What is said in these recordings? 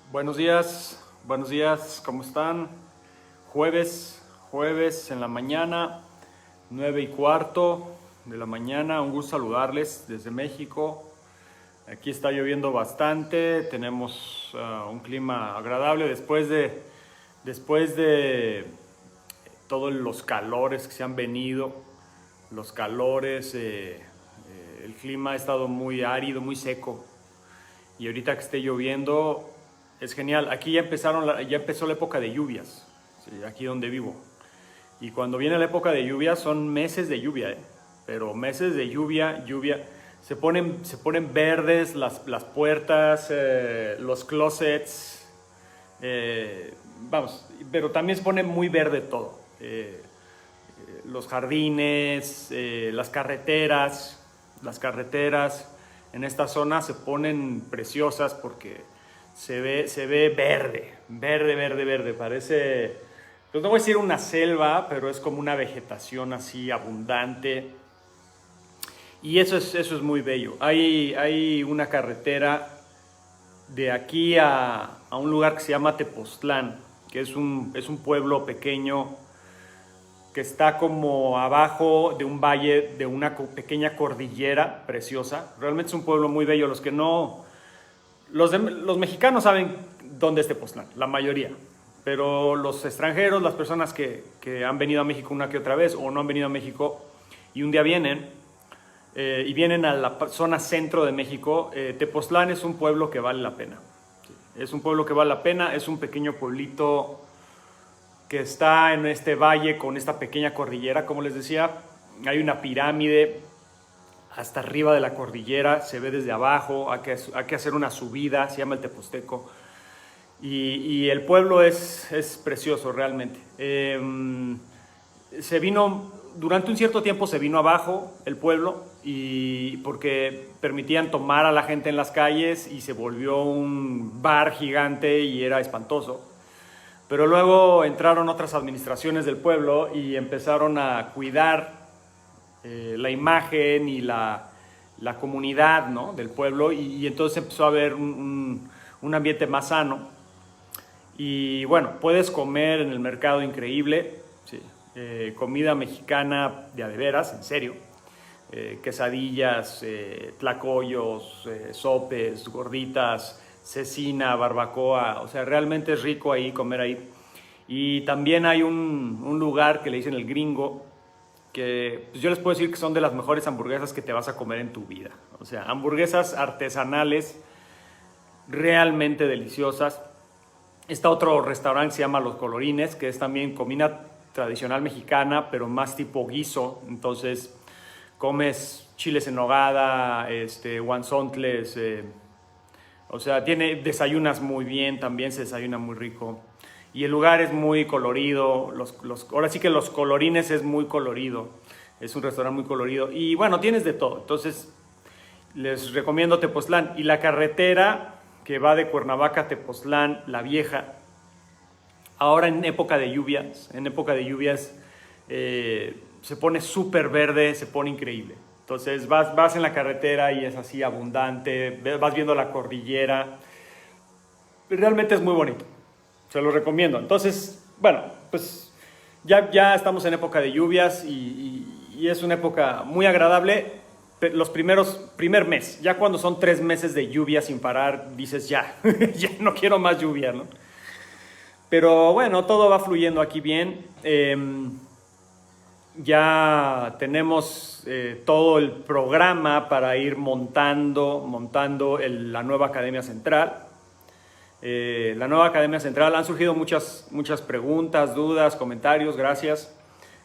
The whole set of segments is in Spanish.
Buenos días, ¿cómo están? Jueves en la mañana, 9:15 de la mañana, un gusto saludarles desde México. Aquí está lloviendo bastante, tenemos un clima agradable después de todos los calores que se han venido, los calores, el clima ha estado muy árido, muy seco. Y ahorita que esté lloviendo es genial. Aquí ya empezó la época de lluvias, ¿sí? Aquí donde vivo. Y cuando viene la época de lluvia son meses de lluvia, ¿eh? Pero meses de lluvia. Se ponen verdes las puertas, los closets. Vamos, pero también se pone muy verde todo. Los jardines, las carreteras. En esta zona se ponen preciosas porque se ve verde. Parece, pues no voy a decir una selva, pero es como una vegetación así abundante. Y eso es muy bello. Hay una carretera de aquí a un lugar que se llama Tepoztlán, que es un pueblo pequeño que está como abajo de un valle, de una pequeña cordillera preciosa. Realmente es un pueblo muy bello. Los mexicanos saben dónde es Tepoztlán, la mayoría. Pero los extranjeros, las personas que han venido a México una que otra vez o no han venido a México y un día vienen, y vienen a la zona centro de México, Tepoztlán es un pueblo que vale la pena. Es un pueblo que vale la pena, es un pequeño pueblito que está en este valle con esta pequeña cordillera, como les decía. Hay una pirámide hasta arriba de la cordillera, se ve desde abajo, hay que hacer una subida, se llama el Teposteco. Y el pueblo es precioso realmente. Durante un cierto tiempo se vino abajo el pueblo, y porque permitían tomar a la gente en las calles y se volvió un bar gigante y era espantoso. Pero luego entraron otras administraciones del pueblo y empezaron a cuidar la imagen y la comunidad, ¿no?, del pueblo, y entonces empezó a haber un ambiente más sano. Y bueno, puedes comer en el mercado increíble, sí. Comida mexicana de a de veras, en serio. Quesadillas, tlacoyos, sopes, gorditas, cecina, barbacoa. O sea, realmente es rico ahí comer ahí. Y también hay un lugar que le dicen El Gringo, que pues yo les puedo decir que son de las mejores hamburguesas que te vas a comer en tu vida. O sea, hamburguesas artesanales realmente deliciosas. Está otro restaurante que se llama Los Colorines, que es también comida tradicional mexicana, pero más tipo guiso. Entonces comes chiles en nogada, guanzontles, o sea, desayunas muy bien, también se desayuna muy rico. Y el lugar es muy colorido, ahora sí que Los Colorines es muy colorido, es un restaurante muy colorido. Y bueno, tienes de todo, entonces les recomiendo Tepoztlán. Y la carretera que va de Cuernavaca a Tepoztlán, la vieja, ahora en época de lluvias, se pone súper verde, se pone increíble. Entonces vas en la carretera y es así abundante, vas viendo la cordillera. Realmente es muy bonito, se lo recomiendo. Entonces, bueno, pues ya estamos en época de lluvias y es una época muy agradable. Primer mes, ya cuando son 3 meses de lluvia sin parar, dices ya, ya no quiero más lluvia, ¿no? Pero bueno, todo va fluyendo aquí bien. Ya tenemos todo el programa para ir montando la nueva Academia Central. La nueva Academia Central, han surgido muchas preguntas, dudas, comentarios, gracias.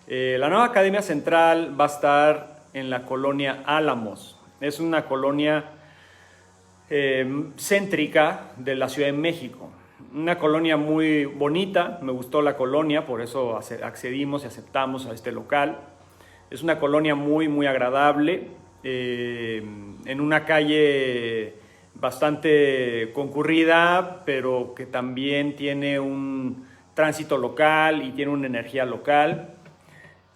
La nueva Academia Central va a estar en la colonia Álamos. Es una colonia céntrica de la Ciudad de México. Una colonia muy bonita, me gustó la colonia, por eso accedimos y aceptamos a este local. Es una colonia muy, muy agradable, en una calle bastante concurrida, pero que también tiene un tránsito local y tiene una energía local.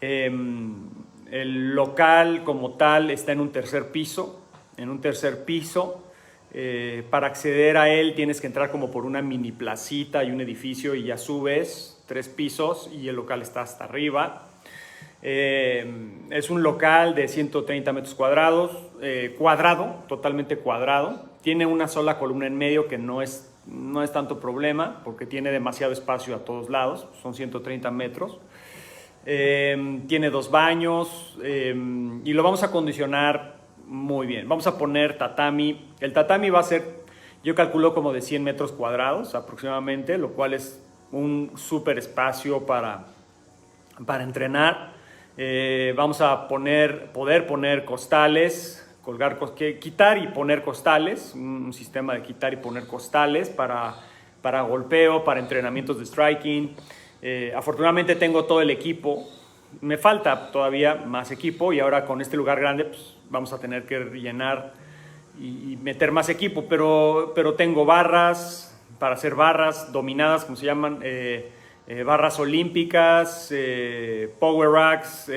El local como tal está en un tercer piso. Para acceder a él tienes que entrar como por una mini placita y un edificio y ya subes 3 pisos y el local está hasta arriba. Es un local de 130 metros cuadrados, totalmente cuadrado. Tiene una sola columna en medio que no es tanto problema porque tiene demasiado espacio a todos lados, son 130 metros. Tiene 2 baños y lo vamos a acondicionar muy bien. Vamos a poner tatami. El tatami va a ser, yo calculo como de 100 metros cuadrados aproximadamente, lo cual es un súper espacio para entrenar. Vamos a poder poner costales, quitar y poner costales, un sistema de quitar y poner costales para golpeo, para entrenamientos de striking. Afortunadamente tengo todo el equipo, me falta todavía más equipo y ahora con este lugar grande pues, vamos a tener que rellenar y meter más equipo, pero tengo barras para hacer barras dominadas, como se llaman, barras olímpicas, power racks,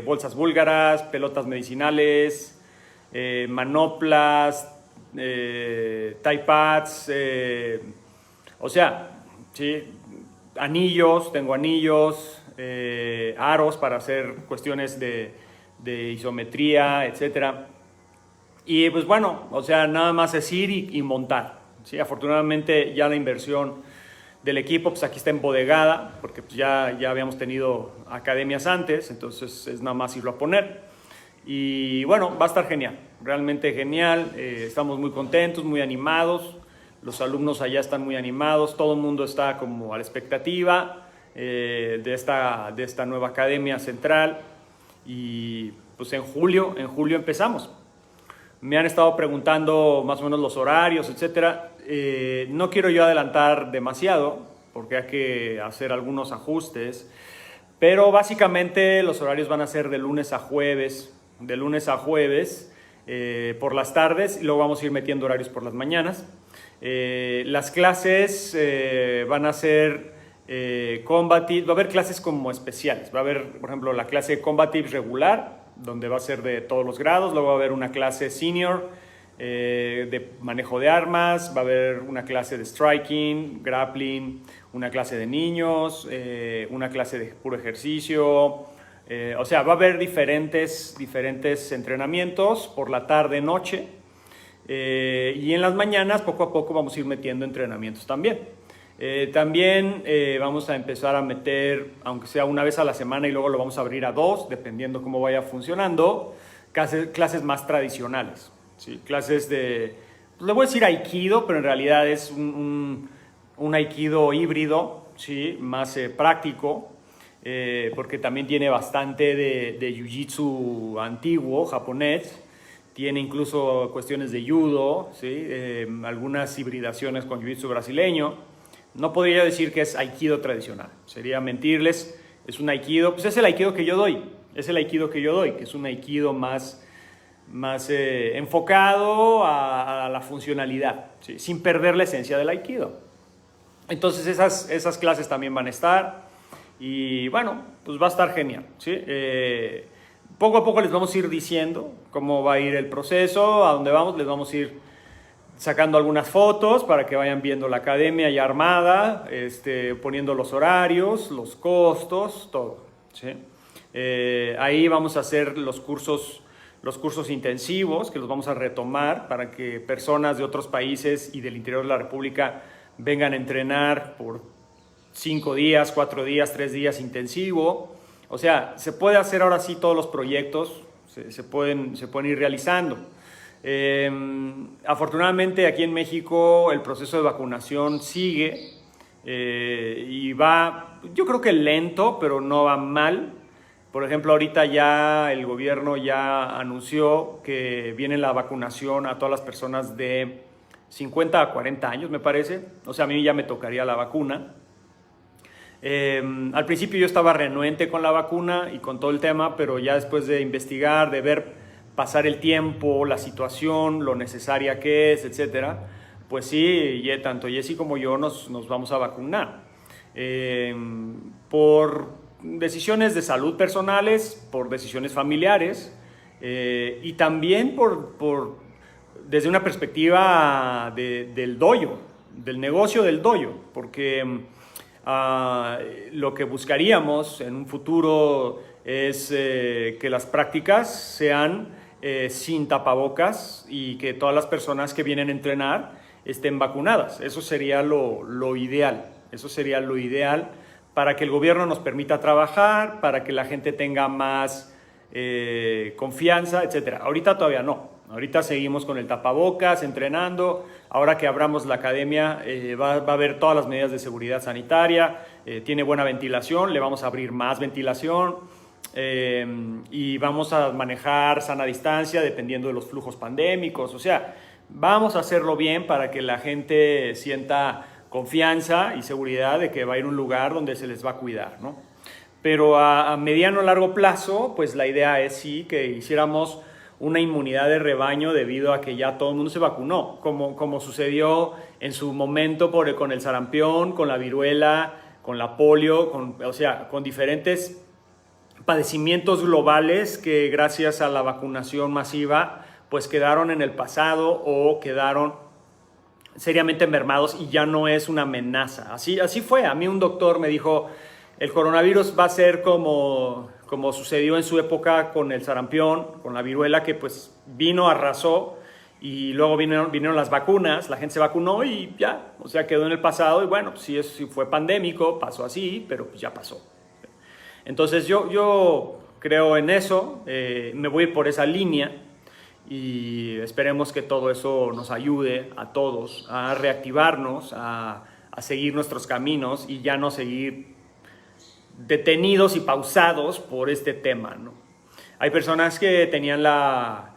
bolsas búlgaras, pelotas medicinales, manoplas, Thai pads, o sea, ¿sí? Anillos, tengo anillos, aros para hacer cuestiones de isometría, etcétera. Y pues bueno, o sea, nada más es ir y montar, ¿sí? Afortunadamente ya la inversión del equipo, pues aquí está embodegada, porque pues ya habíamos tenido academias antes, entonces es nada más irlo a poner. Y bueno, va a estar genial, realmente genial, estamos muy contentos, muy animados, los alumnos allá están muy animados, todo el mundo está como a la expectativa de esta nueva academia central y pues en julio empezamos. Me han estado preguntando más o menos los horarios, etcétera. No quiero yo adelantar demasiado porque hay que hacer algunos ajustes, pero básicamente los horarios van a ser de lunes a jueves, por las tardes y luego vamos a ir metiendo horarios por las mañanas. Las clases van a ser combative, va a haber clases como especiales, va a haber por ejemplo la clase combative regular donde va a ser de todos los grados, luego va a haber una clase senior de manejo de armas, va a haber una clase de striking, grappling, una clase de niños, una clase de puro ejercicio, o sea, va a haber diferentes entrenamientos por la tarde, noche, y en las mañanas poco a poco vamos a ir metiendo entrenamientos también. También vamos a empezar a meter, aunque sea una vez a la semana y luego lo vamos a abrir a 2, dependiendo cómo vaya funcionando, clases más tradicionales, ¿sí? Clases de, le voy a decir aikido, pero en realidad es un aikido híbrido, ¿sí? Más práctico, porque también tiene bastante de jiu-jitsu antiguo, japonés, tiene incluso cuestiones de judo, ¿sí? Algunas hibridaciones con jiu-jitsu brasileño. No podría decir que es aikido tradicional, sería mentirles, es un aikido, pues es el aikido que yo doy, que es un aikido más enfocado a la funcionalidad, ¿sí? Sin perder la esencia del aikido. Entonces esas clases también van a estar y bueno, pues va a estar genial, ¿sí? Poco a poco les vamos a ir diciendo cómo va a ir el proceso, a dónde vamos, les vamos a ir sacando algunas fotos para que vayan viendo la academia ya armada, poniendo los horarios, los costos, todo, ¿sí? Ahí vamos a hacer los cursos intensivos que los vamos a retomar para que personas de otros países y del interior de la República vengan a entrenar por 5 días, 4 días, 3 días intensivo. O sea, se puede hacer ahora sí todos los proyectos, se pueden ir realizando. Afortunadamente aquí en México el proceso de vacunación sigue y va, yo creo que lento, pero no va mal. Por ejemplo, ahorita ya el gobierno ya anunció que viene la vacunación a todas las personas de 50 a 40 años, me parece. O sea, a mí ya me tocaría la vacuna. Al principio yo estaba renuente con la vacuna y con todo el tema, pero ya después de investigar, de ver pasar el tiempo, la situación, lo necesaria que es, etcétera, pues sí, tanto Jessy como yo nos vamos a vacunar. Por decisiones de salud personales, por decisiones familiares y también por desde una perspectiva del dojo, del negocio del dojo, porque lo que buscaríamos en un futuro es que las prácticas sean sin tapabocas y que todas las personas que vienen a entrenar estén vacunadas. Eso sería lo ideal. Eso sería lo ideal para que el gobierno nos permita trabajar, para que la gente tenga más confianza, etc. Ahorita todavía no. Ahorita seguimos con el tapabocas, entrenando. Ahora que abramos la academia, va a haber todas las medidas de seguridad sanitaria. Tiene buena ventilación, le vamos a abrir más ventilación. Y vamos a manejar sana distancia dependiendo de los flujos pandémicos. O sea, vamos a hacerlo bien para que la gente sienta confianza y seguridad de que va a ir a un lugar donde se les va a cuidar, ¿no? Pero a mediano o largo plazo, pues la idea es sí que hiciéramos una inmunidad de rebaño debido a que ya todo el mundo se vacunó, como sucedió en su momento con el sarampión, con la viruela, con la polio, o sea, con diferentes padecimientos globales que gracias a la vacunación masiva pues quedaron en el pasado o quedaron seriamente mermados y ya no es una amenaza. Así fue. A mí un doctor me dijo, el coronavirus va a ser como sucedió en su época con el sarampión, con la viruela, que pues vino, arrasó, y luego vinieron las vacunas, la gente se vacunó y ya, o sea, quedó en el pasado. Y bueno, pues sí fue pandémico, pasó así, pero pues ya pasó. Entonces yo creo en eso, me voy a ir por esa línea y esperemos que todo eso nos ayude a todos a reactivarnos, a seguir nuestros caminos y ya no seguir detenidos y pausados por este tema, ¿no? Hay personas que tenían la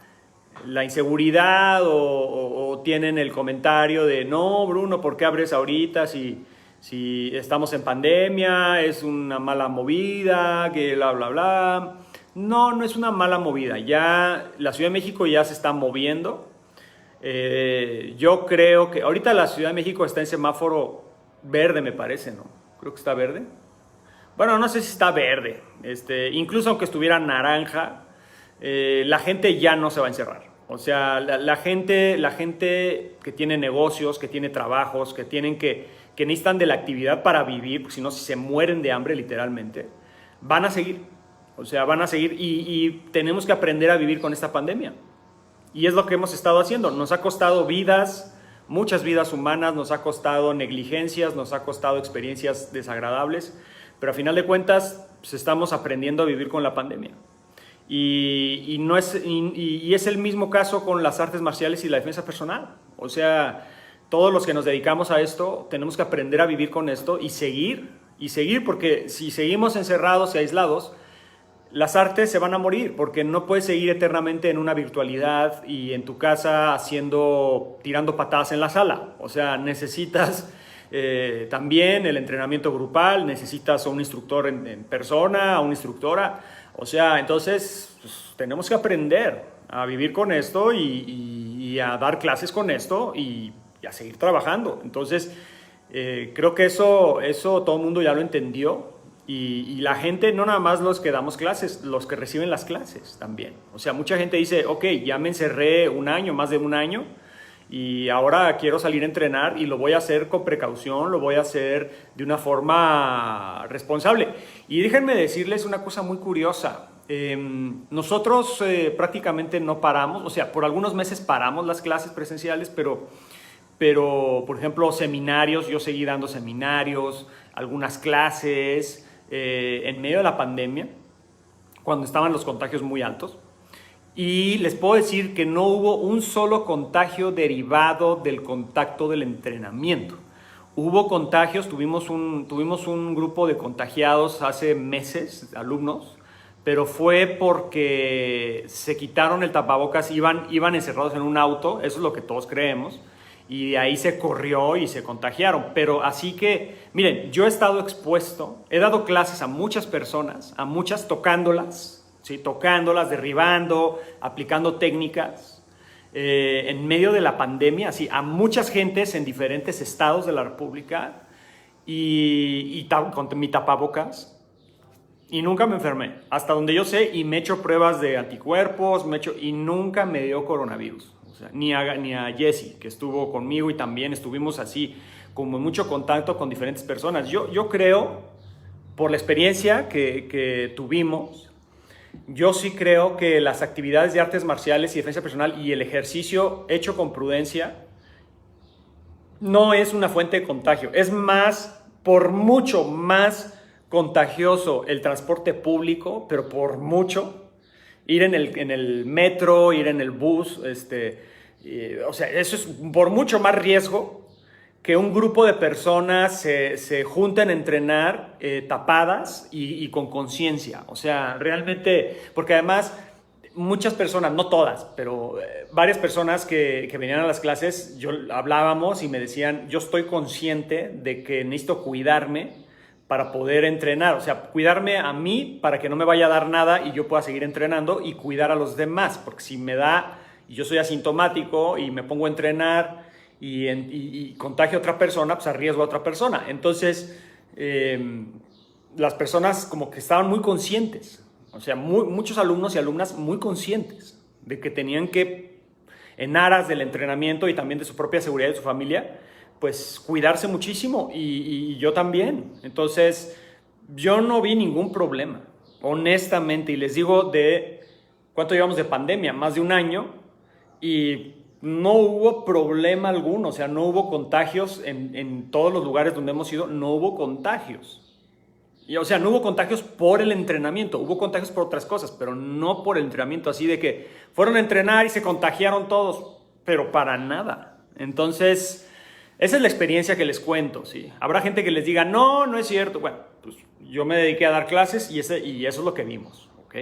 inseguridad o tienen el comentario de no, Bruno, ¿por qué abres ahorita si estamos en pandemia? Es una mala movida, que bla, bla, bla. No es una mala movida. Ya la Ciudad de México ya se está moviendo. Yo creo que ahorita la Ciudad de México está en semáforo verde, me parece, ¿no? Creo que está verde. Bueno, no sé si está verde. Incluso aunque estuviera naranja, la gente ya no se va a encerrar. O sea, la gente que tiene negocios, que tiene trabajos, que necesitan de la actividad para vivir, porque si no, si se mueren de hambre literalmente, van a seguir. O sea, van a seguir y tenemos que aprender a vivir con esta pandemia. Y es lo que hemos estado haciendo. Nos ha costado vidas, muchas vidas humanas, nos ha costado negligencias, nos ha costado experiencias desagradables, pero a final de cuentas pues, estamos aprendiendo a vivir con la pandemia. Y es el mismo caso con las artes marciales y la defensa personal. O sea, todos los que nos dedicamos a esto tenemos que aprender a vivir con esto y seguir, porque si seguimos encerrados y aislados, las artes se van a morir, porque no puedes seguir eternamente en una virtualidad y en tu casa tirando patadas en la sala. O sea, necesitas también el entrenamiento grupal, necesitas a un instructor en persona, a una instructora. O sea, entonces pues, tenemos que aprender a vivir con esto y a dar clases con esto y a seguir trabajando. Entonces, creo que eso todo el mundo ya lo entendió. Y la gente, no nada más los que damos clases, los que reciben las clases también. O sea, mucha gente dice, ok, ya me encerré un año, más de un año, y ahora quiero salir a entrenar y lo voy a hacer con precaución, lo voy a hacer de una forma responsable. Y déjenme decirles una cosa muy curiosa. Nosotros prácticamente no paramos, o sea, por algunos meses paramos las clases presenciales, pero por ejemplo, seminarios, yo seguí dando seminarios, algunas clases en medio de la pandemia, cuando estaban los contagios muy altos. Y les puedo decir que no hubo un solo contagio derivado del contacto del entrenamiento. Hubo contagios, tuvimos un grupo de contagiados hace meses, alumnos, pero fue porque se quitaron el tapabocas, iban encerrados en un auto, eso es lo que todos creemos, y de ahí se corrió y se contagiaron. Pero así que, miren, yo he estado expuesto, he dado clases a muchas personas, a muchas tocándolas, ¿sí? Tocándolas, derribando, aplicando técnicas, en medio de la pandemia, así, a muchas gentes en diferentes estados de la República con mi tapabocas. Y nunca me enfermé, hasta donde yo sé, y me he hecho pruebas de anticuerpos, y nunca me dio coronavirus. o sea, ni a Jesse, que estuvo conmigo y también estuvimos así, como en mucho contacto con diferentes personas. Yo creo, por la experiencia que tuvimos, yo sí creo que las actividades de artes marciales y defensa personal y el ejercicio hecho con prudencia no es una fuente de contagio. Es más, por mucho más contagioso el transporte público, pero por mucho. Ir en el metro, ir en el bus, o sea, eso es por mucho más riesgo que un grupo de personas se junten a entrenar tapadas y con conciencia. O sea, realmente, porque además muchas personas, no todas, pero varias personas que venían a las clases, hablábamos y me decían, yo estoy consciente de que necesito cuidarme para poder entrenar, o sea, cuidarme a mí para que no me vaya a dar nada y yo pueda seguir entrenando y cuidar a los demás, porque si me da y yo soy asintomático y me pongo a entrenar y contagio a otra persona, pues arriesgo a otra persona. Entonces, las personas como que estaban muy conscientes, o sea, muchos alumnos y alumnas muy conscientes de que tenían que, en aras del entrenamiento y también de su propia seguridad y de su familia, pues cuidarse muchísimo y yo también. Entonces, yo no vi ningún problema, honestamente, y les digo de cuánto llevamos de pandemia, más de un año, y no hubo problema alguno, o sea, no hubo contagios en todos los lugares donde hemos ido, no hubo contagios. Y, o sea, no hubo contagios por el entrenamiento, hubo contagios por otras cosas, pero no por el entrenamiento, así de que fueron a entrenar y se contagiaron todos, pero para nada. Entonces, esa es la experiencia que les cuento, ¿sí? Habrá gente que les diga, no, no es cierto. Bueno, pues yo me dediqué a dar clases y eso es lo que vimos, ¿ok?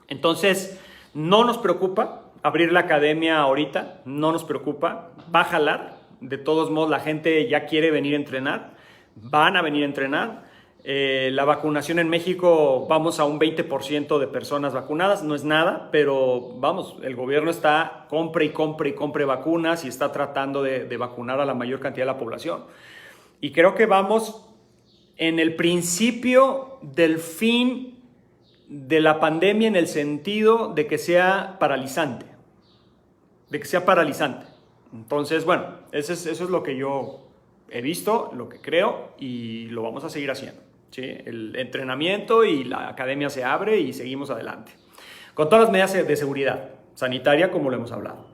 Entonces, no nos preocupa abrir la academia ahorita, no nos preocupa, va a jalar. De todos modos, la gente ya quiere venir a entrenar, van a venir a entrenar. La vacunación en México, vamos a un 20% de personas vacunadas, no es nada, pero vamos, el gobierno está compre y compre vacunas y está tratando de vacunar a la mayor cantidad de la población. Y creo que vamos en el principio del fin de la pandemia, en el sentido de que sea paralizante, Entonces, bueno, eso es lo que yo he visto, lo que creo, y lo vamos a seguir haciendo. ¿Sí? El entrenamiento y la academia se abre y seguimos adelante. Con todas las medidas de seguridad sanitaria, como lo hemos hablado.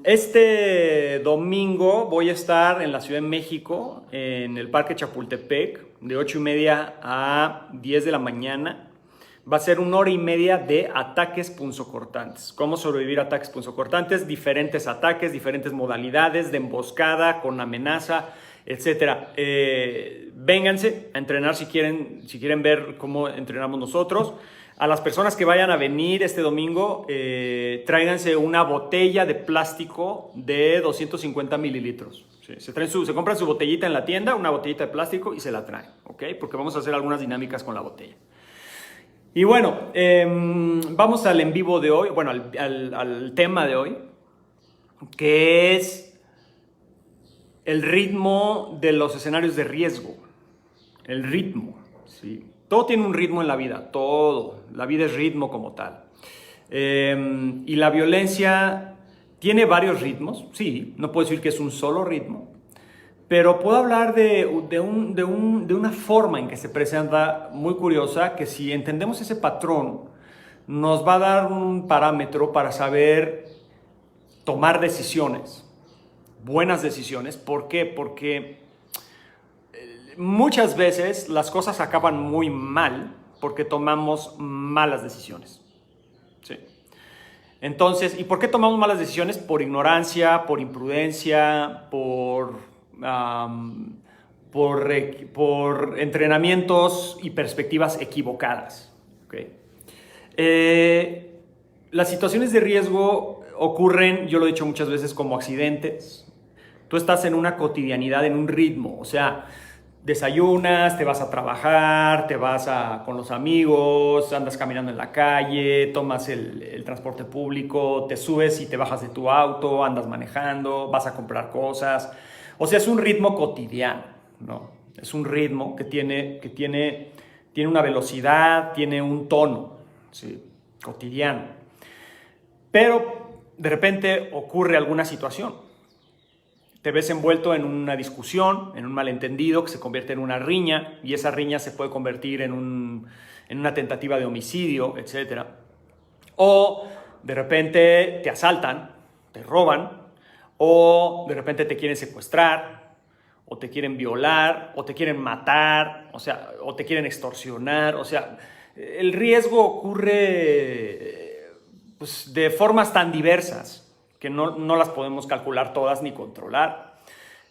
Este domingo voy a estar en la Ciudad de México, en el Parque Chapultepec, de 8:30 a 10 de la mañana. Va a ser 1 hora y media de ataques punzocortantes. ¿Cómo sobrevivir a ataques punzocortantes? Diferentes ataques, diferentes modalidades de emboscada, con amenaza, etcétera. Vénganse a entrenar si quieren ver cómo entrenamos nosotros. A las personas que vayan a venir este domingo, tráiganse una botella de plástico de 250 mililitros. Sí, se compran su botellita en la tienda, una botellita de plástico, y se la traen, ¿ok? Porque vamos a hacer algunas dinámicas con la botella. Y bueno, vamos al en vivo de hoy, bueno, al tema de hoy, que es el ritmo de los escenarios de riesgo. El ritmo, ¿sí? Todo tiene un ritmo en la vida, todo. La vida es ritmo como tal. Y la violencia tiene varios ritmos, sí, no puedo decir que es un solo ritmo, pero puedo hablar de una forma en que se presenta muy curiosa, que si entendemos ese patrón, nos va a dar un parámetro para saber tomar decisiones, buenas decisiones. ¿Por qué? Porque muchas veces las cosas acaban muy mal porque tomamos malas decisiones. Sí. Entonces, ¿y por qué tomamos malas decisiones? Por ignorancia, por imprudencia, por entrenamientos y perspectivas equivocadas. ¿Okay? Las situaciones de riesgo ocurren, yo lo he dicho muchas veces, como accidentes. Tú estás en una cotidianidad, en un ritmo, o sea, desayunas, te vas a trabajar, te vas con los amigos, andas caminando en la calle, tomas el transporte público, te subes y te bajas de tu auto, andas manejando, vas a comprar cosas. O sea, es un ritmo cotidiano, ¿no? Es un ritmo que tiene una velocidad, tiene un tono, ¿sí? Cotidiano. pero de repente ocurre alguna situación. Te ves envuelto en una discusión, en un malentendido que se convierte en una riña y esa riña se puede convertir en una tentativa de homicidio, etc. O de repente te asaltan, te roban, o de repente te quieren secuestrar, o te quieren violar, o te quieren matar, o sea, o te quieren extorsionar. O sea, el riesgo ocurre pues, de formas tan diversas que no las podemos calcular todas ni controlar.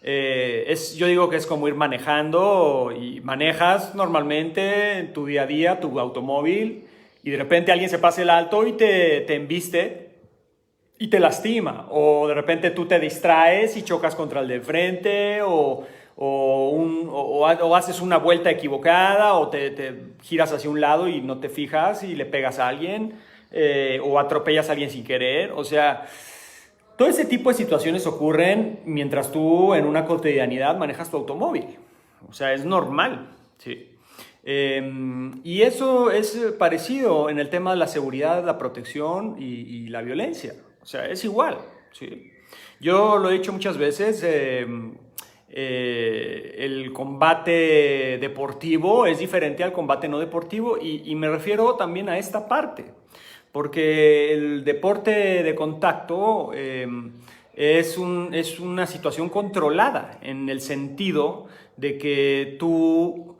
Yo digo que es como ir manejando y manejas normalmente en tu día a día tu automóvil y de repente alguien se pasa el alto y te embiste y te lastima, o de repente tú te distraes y chocas contra el de frente, o haces una vuelta equivocada, o te giras hacia un lado y no te fijas y le pegas a alguien, o atropellas a alguien sin querer. O sea, todo ese tipo de situaciones ocurren mientras tú en una cotidianidad manejas tu automóvil. O sea, es normal, ¿sí? Y eso es parecido en el tema de la seguridad, la protección y la violencia. O sea, es igual, ¿sí? Yo lo he dicho muchas veces, el combate deportivo es diferente al combate no deportivo y me refiero también a esta parte, porque el deporte de contacto es una situación controlada en el sentido de que tú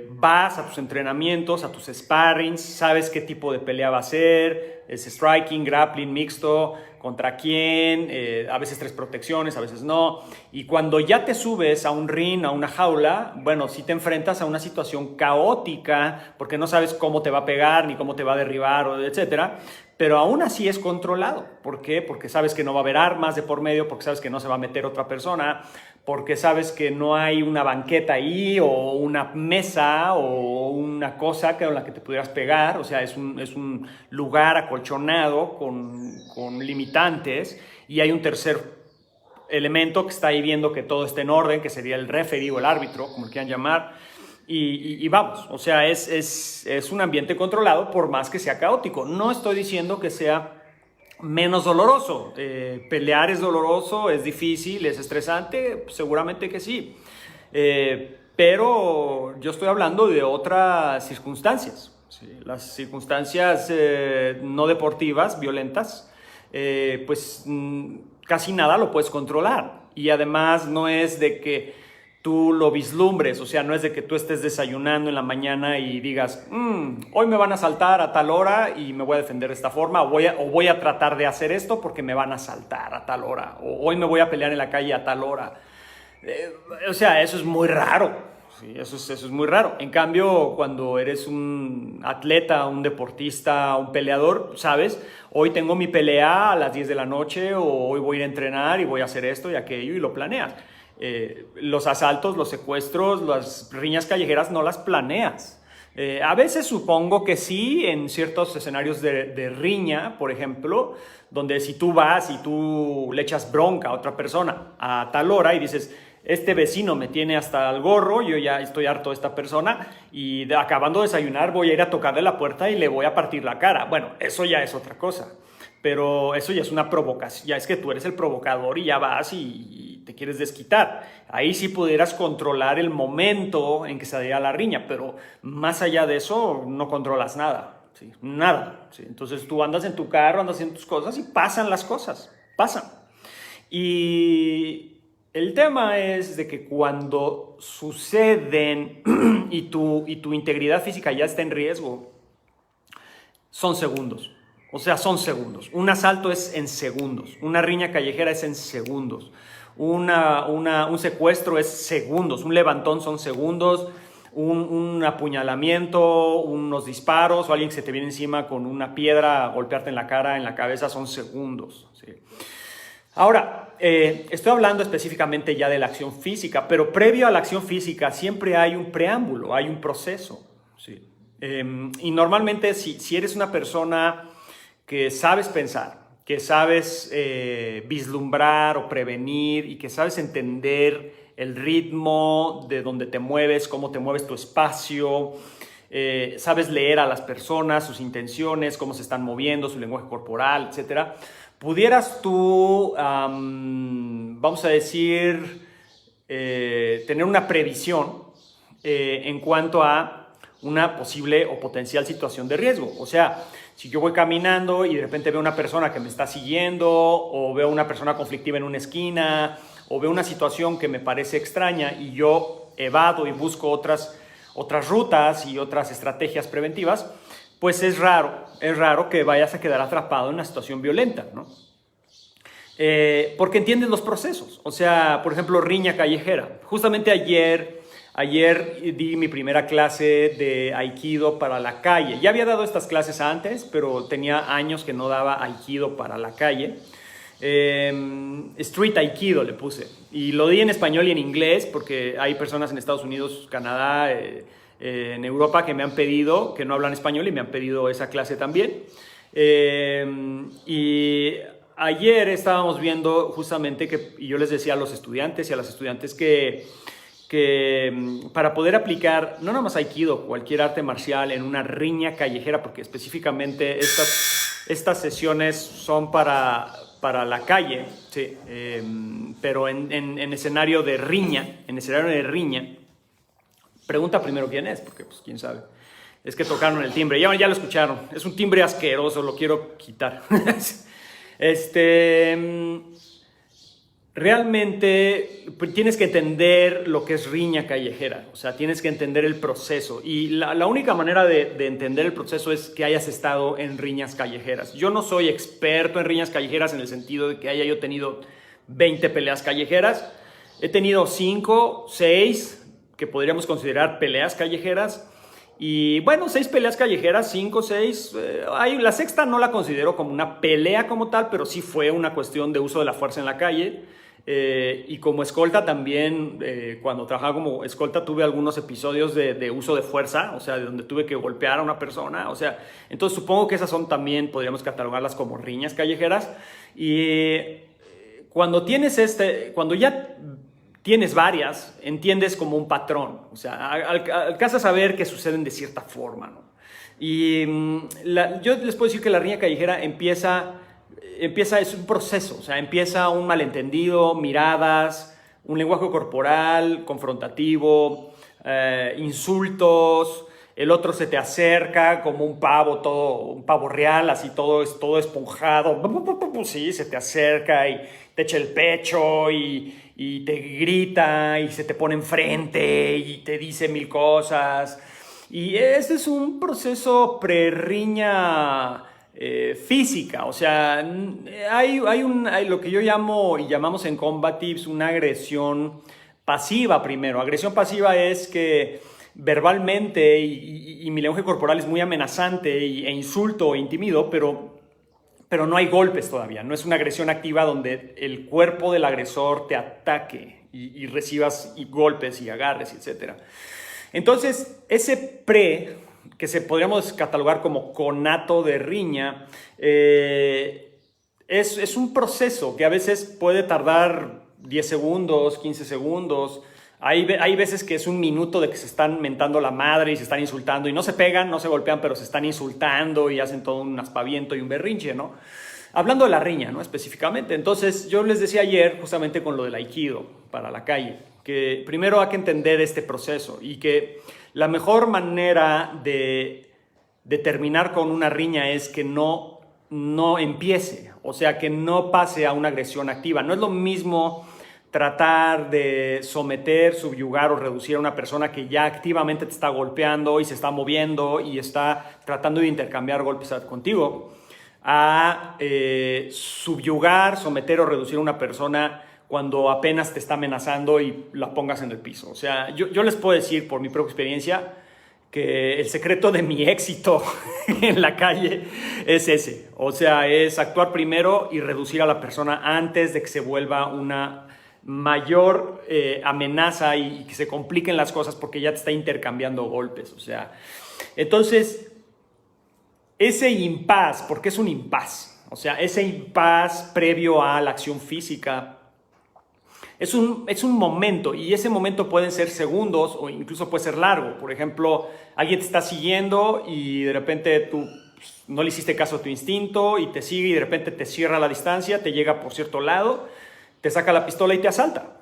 vas a tus entrenamientos, a tus sparrings, sabes qué tipo de pelea va a ser, es striking, grappling, mixto, contra quién, a veces 3 protecciones, a veces no. Y cuando ya te subes a un ring, a una jaula, bueno, sí te enfrentas a una situación caótica porque no sabes cómo te va a pegar ni cómo te va a derribar, etcétera. Pero aún así es controlado. ¿Por qué? Porque sabes que no va a haber armas de por medio, porque sabes que no se va a meter otra persona, porque sabes que no hay una banqueta ahí o una mesa o una cosa con la que te pudieras pegar. O sea, es un lugar acolchonado con limitantes y hay un tercer elemento que está ahí viendo que todo esté en orden, que sería el referee o el árbitro, como lo quieran llamar. Y vamos, o sea, es un ambiente controlado por más que sea caótico. No estoy diciendo que sea menos doloroso. Pelear es doloroso, es difícil, es estresante, seguramente que sí. Pero yo estoy hablando de otras circunstancias. ¿Sí? Las circunstancias no deportivas, violentas, pues casi nada lo puedes controlar. Y además no es de que tú lo vislumbres, o sea, no es de que tú estés desayunando en la mañana y digas, hoy me van a asaltar a tal hora y me voy a defender de esta forma, o voy a tratar de hacer esto porque me van a asaltar a tal hora, o hoy me voy a pelear en la calle a tal hora. O sea, eso es muy raro, ¿sí? Eso es muy raro. En cambio, cuando eres un atleta, un deportista, un peleador, sabes, hoy tengo mi pelea a las 10 de la noche, o hoy voy a ir a entrenar y voy a hacer esto y aquello, y lo planeas. Los asaltos, los secuestros, las riñas callejeras no las planeas. A veces supongo que sí, en ciertos escenarios de riña, por ejemplo, donde si tú vas y tú le echas bronca a otra persona a tal hora y dices, este vecino me tiene hasta el gorro, yo ya estoy harto de esta persona y acabando de desayunar voy a ir a tocarle la puerta y le voy a partir la cara. Bueno, eso ya es otra cosa. Pero eso ya es una provocación, ya es que tú eres el provocador y ya vas y te quieres desquitar. Ahí sí pudieras controlar el momento en que se daría la riña, pero más allá de eso no controlas nada, ¿sí? Nada, ¿sí? Entonces tú andas en tu carro, andas en tus cosas y pasan las cosas, pasan. Y el tema es de que cuando suceden y tu integridad física ya está en riesgo, son segundos. O sea, son segundos. Un asalto es en segundos. Una riña callejera es en segundos. Un secuestro es segundos. Un levantón son segundos. Un apuñalamiento, unos disparos o alguien que se te viene encima con una piedra a golpearte en la cara, en la cabeza, son segundos. ¿Sí? Ahora, estoy hablando específicamente ya de la acción física, pero previo a la acción física siempre hay un preámbulo, hay un proceso. ¿Sí? Y normalmente si eres una persona que sabes pensar, que sabes vislumbrar o prevenir y que sabes entender el ritmo de donde te mueves, cómo te mueves tu espacio, sabes leer a las personas, sus intenciones, cómo se están moviendo, su lenguaje corporal, etcétera. ¿Pudieras tú, vamos a decir, tener una previsión en cuanto a una posible o potencial situación de riesgo? O sea, si yo voy caminando y de repente veo una persona que me está siguiendo, o veo una persona conflictiva en una esquina, o veo una situación que me parece extraña y yo evado y busco otras rutas y otras estrategias preventivas, pues es raro que vayas a quedar atrapado en una situación violenta, ¿no? Porque entiendes los procesos. O sea, por ejemplo, riña callejera. Justamente ayer di mi primera clase de Aikido para la calle. Ya había dado estas clases antes, pero tenía años que no daba Aikido para la calle. Street Aikido le puse. Y lo di en español y en inglés porque hay personas en Estados Unidos, Canadá, en Europa que me han pedido, que no hablan español y me han pedido esa clase también. Y ayer estábamos viendo justamente y yo les decía a los estudiantes y a las estudiantes que para poder aplicar no nada más Aikido, cualquier arte marcial en una riña callejera, porque específicamente estas sesiones son para la calle, sí, pero en escenario de riña, pregunta primero quién es, porque pues quién sabe. Es que tocaron el timbre, ya lo escucharon, es un timbre asqueroso, lo quiero quitar. Realmente tienes que entender lo que es riña callejera, o sea, tienes que entender el proceso, y la única manera de entender el proceso es que hayas estado en riñas callejeras. Yo no soy experto en riñas callejeras en el sentido de que haya yo tenido 20 peleas callejeras. He tenido 5, 6 que podríamos considerar peleas callejeras. Y bueno, 6 peleas callejeras, 5, 6. La sexta no la considero como una pelea como tal, pero sí fue una cuestión de uso de la fuerza en la calle. Y como escolta también, cuando trabajaba como escolta tuve algunos episodios de uso de fuerza, o sea, de donde tuve que golpear a una persona. O sea, entonces supongo que esas son también, podríamos catalogarlas como riñas callejeras. Y cuando ya tienes varias, entiendes como un patrón, o sea, alcanzas a ver que suceden de cierta forma, ¿no? Y yo les puedo decir que la riña callejera empieza, es un proceso, o sea, empieza un malentendido, miradas, un lenguaje corporal confrontativo, insultos, el otro se te acerca como un pavo real, así todo esponjado, sí, se te acerca y te echa el pecho y te grita y se te pone enfrente y te dice mil cosas. Y este es un proceso pre-riña física, o sea, hay lo que yo llamo y llamamos en Combat Tips una agresión pasiva primero. Agresión pasiva es que verbalmente y mi lenguaje corporal es muy amenazante e insulto e intimido, pero no hay golpes todavía. No es una agresión activa donde el cuerpo del agresor te ataque y recibas golpes y agarres, etc. Entonces, ese que podríamos catalogar como conato de riña, es un proceso que a veces puede tardar 10 segundos, 15 segundos. Hay veces que es un minuto de que se están mentando la madre y se están insultando y no se pegan, no se golpean, pero se están insultando y hacen todo un aspaviento y un berrinche, ¿no? Hablando de la riña, ¿no? Específicamente. Entonces, yo les decía ayer, justamente con lo del Aikido para la calle, que primero hay que entender este proceso y que la mejor manera de terminar con una riña es que no empiece, o sea, que no pase a una agresión activa. No es lo mismo tratar de someter, subyugar o reducir a una persona que ya activamente te está golpeando y se está moviendo y está tratando de intercambiar golpes contigo, a subyugar, someter o reducir a una persona cuando apenas te está amenazando y la pongas en el piso. O sea, yo les puedo decir por mi propia experiencia que el secreto de mi éxito en la calle es ese. O sea, es actuar primero y reducir a la persona antes de que se vuelva una mayor amenaza y que se compliquen las cosas porque ya te está intercambiando golpes. O sea, entonces, ese impas, porque es un impas, o sea, ese impas previo a la acción física, es un momento, y ese momento pueden ser segundos o incluso puede ser largo. Por ejemplo, alguien te está siguiendo y de repente tú no le hiciste caso a tu instinto y te sigue y de repente te cierra la distancia, te llega por cierto lado, te saca la pistola y te asalta.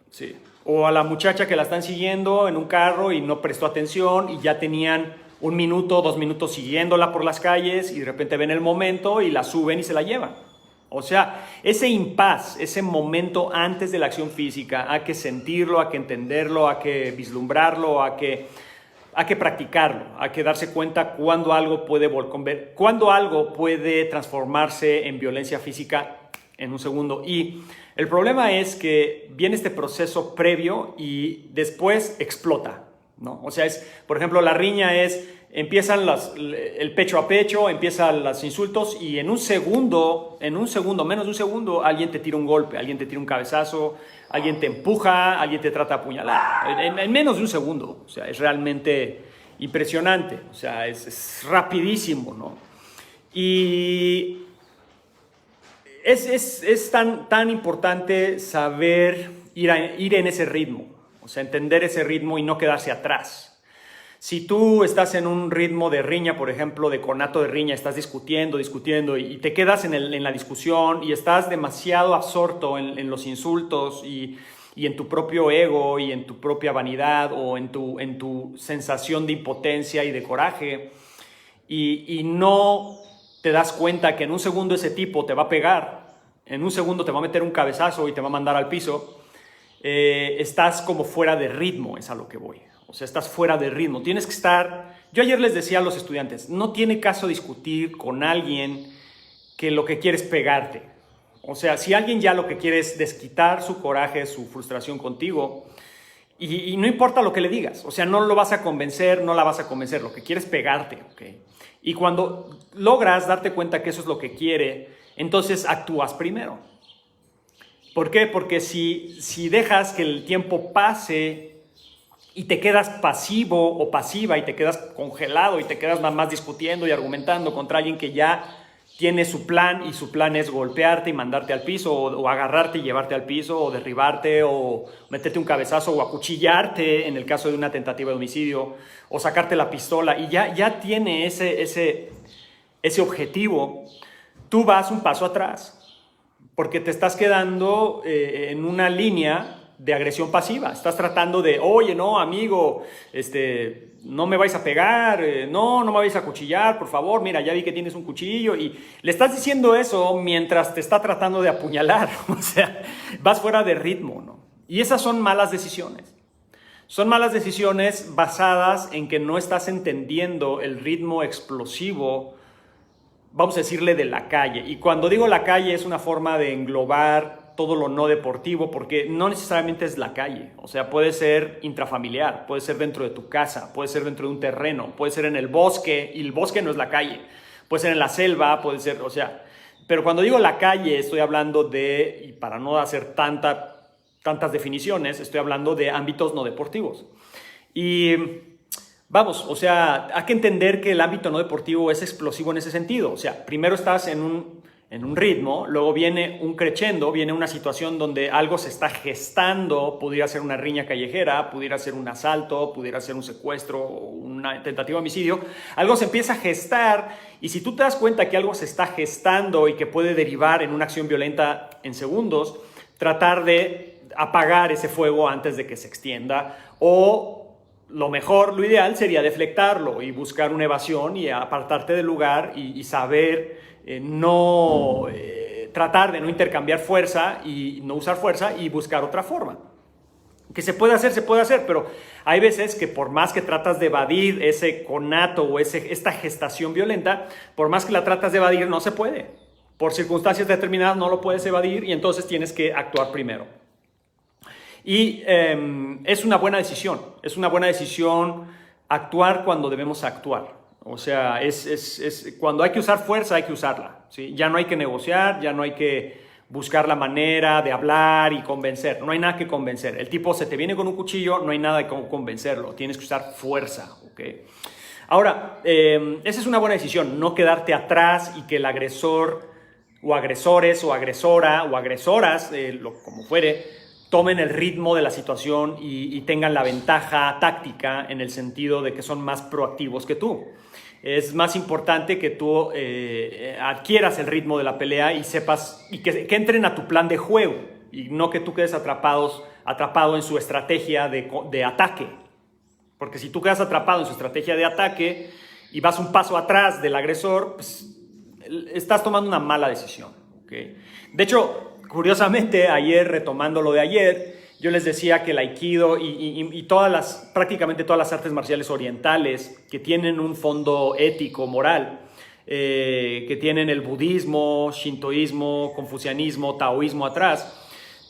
Sí. O a la muchacha que la están siguiendo en un carro y no prestó atención y ya tenían 1 minuto, 2 minutos siguiéndola por las calles y de repente ven el momento y la suben y se la llevan. O sea, ese impas, ese momento antes de la acción física, hay que sentirlo, hay que entenderlo, hay que vislumbrarlo, hay que practicarlo, hay que darse cuenta cuando algo puede transformarse en violencia física en un segundo. Y el problema es que viene este proceso previo y después explota, ¿no? O sea, por ejemplo, la riña empiezan el pecho a pecho, empiezan los insultos y en un segundo, menos de un segundo, alguien te tira un golpe, alguien te tira un cabezazo, alguien te empuja, alguien te trata de apuñalar. En menos de un segundo. O sea, es realmente impresionante. O sea, es rapidísimo, ¿no? Y es tan importante saber ir en ese ritmo. O sea, entender ese ritmo y no quedarse atrás. Si tú estás en un ritmo de riña, por ejemplo, de conato de riña, estás discutiendo y te quedas en la discusión y estás demasiado absorto en los insultos y en tu propio ego y en tu propia vanidad o en tu sensación de impotencia y de coraje y no te das cuenta que en un segundo ese tipo te va a pegar, en un segundo te va a meter un cabezazo y te va a mandar al piso, estás como fuera de ritmo, es a lo que voy. O sea, estás fuera de ritmo. Tienes que estar... Yo ayer les decía a los estudiantes, no tiene caso discutir con alguien que lo que quiere es pegarte. O sea, si alguien ya lo que quiere es desquitar su coraje, su frustración contigo, y no importa lo que le digas, o sea, no lo vas a convencer, no la vas a convencer, lo que quiere es pegarte, ¿ok? Y cuando logras darte cuenta que eso es lo que quiere, entonces actúas primero. ¿Por qué? Porque si dejas que el tiempo pase y te quedas pasivo o pasiva y te quedas congelado y te quedas nada más discutiendo y argumentando contra alguien que ya tiene su plan y su plan es golpearte y mandarte al piso o agarrarte y llevarte al piso o derribarte o meterte un cabezazo o acuchillarte en el caso de una tentativa de homicidio o sacarte la pistola y ya tiene ese objetivo, tú vas un paso atrás porque te estás quedando en una línea de agresión pasiva. Estás tratando de, oye, no, amigo, no me vais a pegar, no me vais a acuchillar, por favor, mira, ya vi que tienes un cuchillo, y le estás diciendo eso mientras te está tratando de apuñalar. O sea, vas fuera de ritmo, ¿no? Y esas son malas decisiones. Son malas decisiones basadas en que no estás entendiendo el ritmo explosivo, vamos a decirle, de la calle. Y cuando digo la calle es una forma de englobar todo lo no deportivo, porque no necesariamente es la calle. O sea, puede ser intrafamiliar, puede ser dentro de tu casa, puede ser dentro de un terreno, puede ser en el bosque, y el bosque no es la calle. Puede ser en la selva, puede ser, o sea... Pero cuando digo la calle, estoy hablando de, y para no hacer tantas definiciones, estoy hablando de ámbitos no deportivos. Y vamos, o sea, hay que entender que el ámbito no deportivo es explosivo en ese sentido. O sea, primero estás en un ritmo, luego viene un crescendo, viene una situación donde algo se está gestando, pudiera ser una riña callejera, pudiera ser un asalto, pudiera ser un secuestro, una tentativa de homicidio. Algo se empieza a gestar y si tú te das cuenta que algo se está gestando y que puede derivar en una acción violenta en segundos, tratar de apagar ese fuego antes de que se extienda o lo mejor, lo ideal sería deflectarlo y buscar una evasión y apartarte del lugar y saber tratar de no intercambiar fuerza y no usar fuerza y buscar otra forma. Que se puede hacer, pero hay veces que por más que tratas de evadir ese conato o esta gestación violenta, por más que la tratas de evadir, no se puede. Por circunstancias determinadas no lo puedes evadir y entonces tienes que actuar primero. Y es una buena decisión actuar cuando debemos actuar. O sea, cuando hay que usar fuerza, hay que usarla, ¿sí? Ya no hay que negociar, ya no hay que buscar la manera de hablar y convencer. No hay nada que convencer. El tipo se te viene con un cuchillo, no hay nada de cómo convencerlo. Tienes que usar fuerza, ¿ok? Ahora, esa es una buena decisión, no quedarte atrás y que el agresor o agresores o agresora o agresoras, como fuere, tomen el ritmo de la situación y tengan la ventaja táctica en el sentido de que son más proactivos que tú. Es más importante que tú adquieras el ritmo de la pelea y sepas y que entren a tu plan de juego y no que tú quedes atrapado en su estrategia de ataque. Porque si tú quedas atrapado en su estrategia de ataque y vas un paso atrás del agresor, pues estás tomando una mala decisión. ¿Okay? De hecho, curiosamente, ayer, retomando lo de ayer, yo les decía que el Aikido y prácticamente todas las artes marciales orientales que tienen un fondo ético, moral, que tienen el budismo, shintoísmo, confucianismo, taoísmo atrás,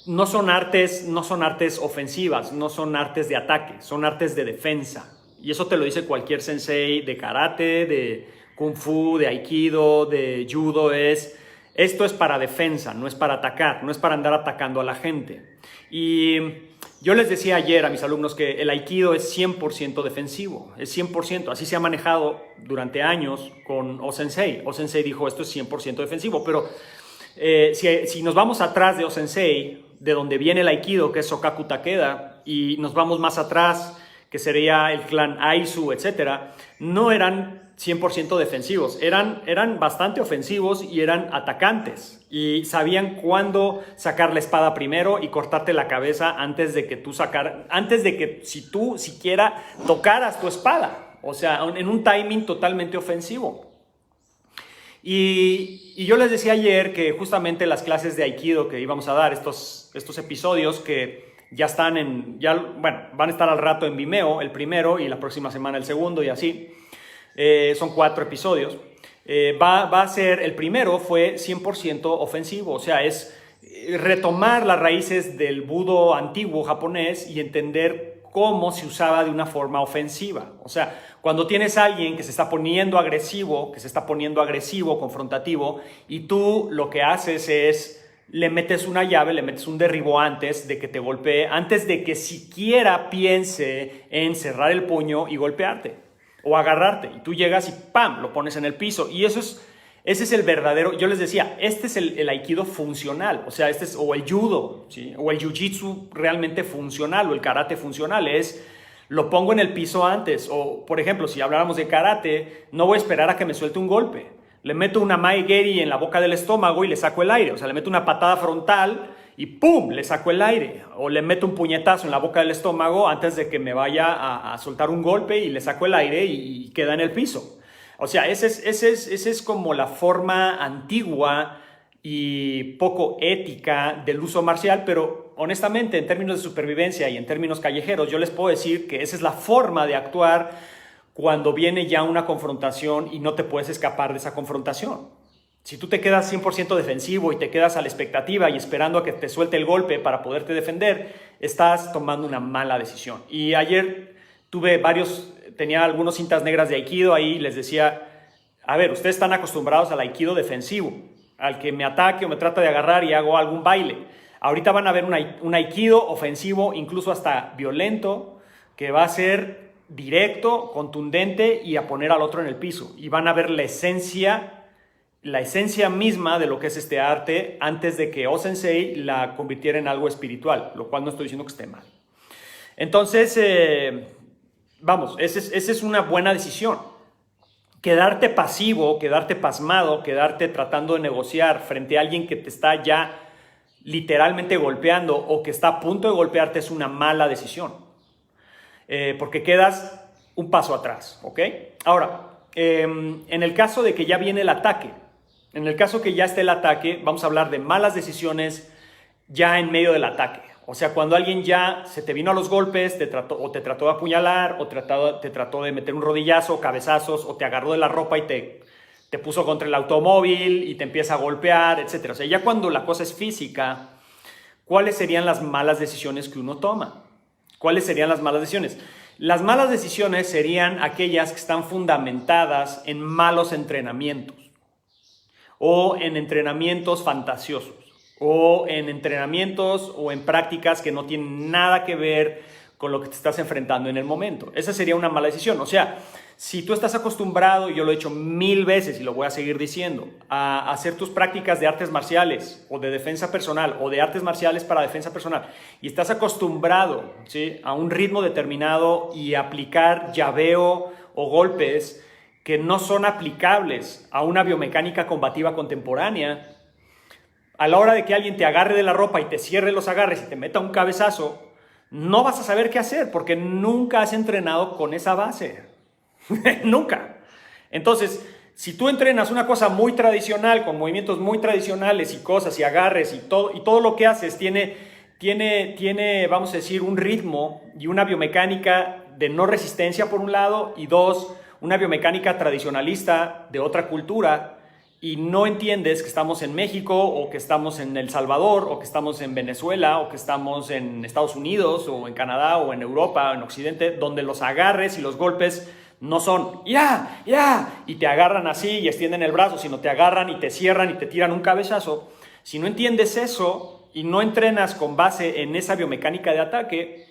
no son artes ofensivas, no son artes de ataque, son artes de defensa. Y eso te lo dice cualquier sensei de karate, de kung fu, de aikido, de judo. Esto es para defensa, no es para atacar, no es para andar atacando a la gente. Y yo les decía ayer a mis alumnos que el aikido es 100% defensivo, es 100%. Así se ha manejado durante años con O-Sensei. O-Sensei dijo esto es 100% defensivo, pero si nos vamos atrás de O-Sensei, de donde viene el Aikido, que es Sokaku Takeda, y nos vamos más atrás, que sería el clan Aizu, etc., no eran 100% defensivos, eran bastante ofensivos y eran atacantes, y sabían cuándo sacar la espada primero y cortarte la cabeza antes de que si tú siquiera tocaras tu espada, o sea, en un timing totalmente ofensivo. Y yo les decía ayer que justamente las clases de Aikido que íbamos a dar, estos episodios que ya van a estar al rato en Vimeo, el primero, y la próxima semana el segundo, y así. Son 4 episodios. Va a ser, el primero fue 100% ofensivo, o sea, es retomar las raíces del budo antiguo japonés y entender cómo se usaba de una forma ofensiva. O sea, cuando tienes a alguien que se está poniendo agresivo, confrontativo, y tú lo que haces es le metes una llave, le metes un derribo antes de que te golpee, antes de que siquiera piense en cerrar el puño y golpearte o agarrarte. Y tú llegas y ¡pam!, lo pones en el piso. Y ese es el verdadero, yo les decía, este es el aikido funcional, o sea, o el judo, ¿sí? O el jiu-jitsu realmente funcional, o el karate funcional, lo pongo en el piso antes. O, por ejemplo, si habláramos de karate, no voy a esperar a que me suelte un golpe. Le meto una mae-geri en la boca del estómago y le saco el aire. O sea, le meto una patada frontal y ¡pum!, le saco el aire. O le meto un puñetazo en la boca del estómago antes de que me vaya a soltar un golpe y le saco el aire y queda en el piso. O sea, esa es como la forma antigua y poco ética del uso marcial, pero honestamente, en términos de supervivencia y en términos callejeros, yo les puedo decir que esa es la forma de actuar cuando viene ya una confrontación y no te puedes escapar de esa confrontación. Si tú te quedas 100% defensivo y te quedas a la expectativa y esperando a que te suelte el golpe para poderte defender, estás tomando una mala decisión. Y ayer tenía algunos cintas negras de Aikido ahí y les decía, a ver, ustedes están acostumbrados al Aikido defensivo, al que me ataque o me trata de agarrar y hago algún baile. Ahorita van a ver un Aikido ofensivo, incluso hasta violento, que va a ser directo, contundente y a poner al otro en el piso. Y van a ver la esencia misma de lo que es este arte antes de que O-Sensei la convirtiera en algo espiritual, lo cual no estoy diciendo que esté mal. Entonces, esa es una buena decisión. Quedarte pasivo, quedarte pasmado, quedarte tratando de negociar frente a alguien que te está ya literalmente golpeando o que está a punto de golpearte es una mala decisión. Porque quedas un paso atrás, ¿ok? Ahora, en el caso de que ya viene el ataque, en el caso que ya esté el ataque, vamos a hablar de malas decisiones ya en medio del ataque. O sea, cuando alguien ya se te vino a los golpes, te trató de apuñalar, o te trató de meter un rodillazo, cabezazos, o te agarró de la ropa y te puso contra el automóvil y te empieza a golpear, etc. O sea, ya cuando la cosa es física, ¿cuáles serían las malas decisiones que uno toma? ¿Cuáles serían las malas decisiones? Las malas decisiones serían aquellas que están fundamentadas en malos entrenamientos o en entrenamientos fantasiosos o en entrenamientos o en prácticas que no tienen nada que ver con lo que te estás enfrentando en el momento. Esa sería una mala decisión. O sea, Si tú estás acostumbrado, y yo lo he hecho 1000 veces y lo voy a seguir diciendo, a hacer tus prácticas de artes marciales o de defensa personal o de artes marciales para defensa personal y estás acostumbrado, ¿sí?, a un ritmo determinado y aplicar llaveo o golpes que no son aplicables a una biomecánica combativa contemporánea, a la hora de que alguien te agarre de la ropa y te cierre los agarres y te meta un cabezazo, no vas a saber qué hacer porque nunca has entrenado con esa base. Nunca. Entonces, si tú entrenas una cosa muy tradicional, con movimientos muy tradicionales y cosas y agarres y todo lo que haces tiene, vamos a decir, un ritmo y una biomecánica de no resistencia por un lado y dos, una biomecánica tradicionalista de otra cultura, y no entiendes que estamos en México o que estamos en El Salvador o que estamos en Venezuela o que estamos en Estados Unidos o en Canadá o en Europa o en Occidente, donde los agarres y los golpes no son ya, y te agarran así y extienden el brazo, sino te agarran y te cierran y te tiran un cabezazo. Si no entiendes eso y no entrenas con base en esa biomecánica de ataque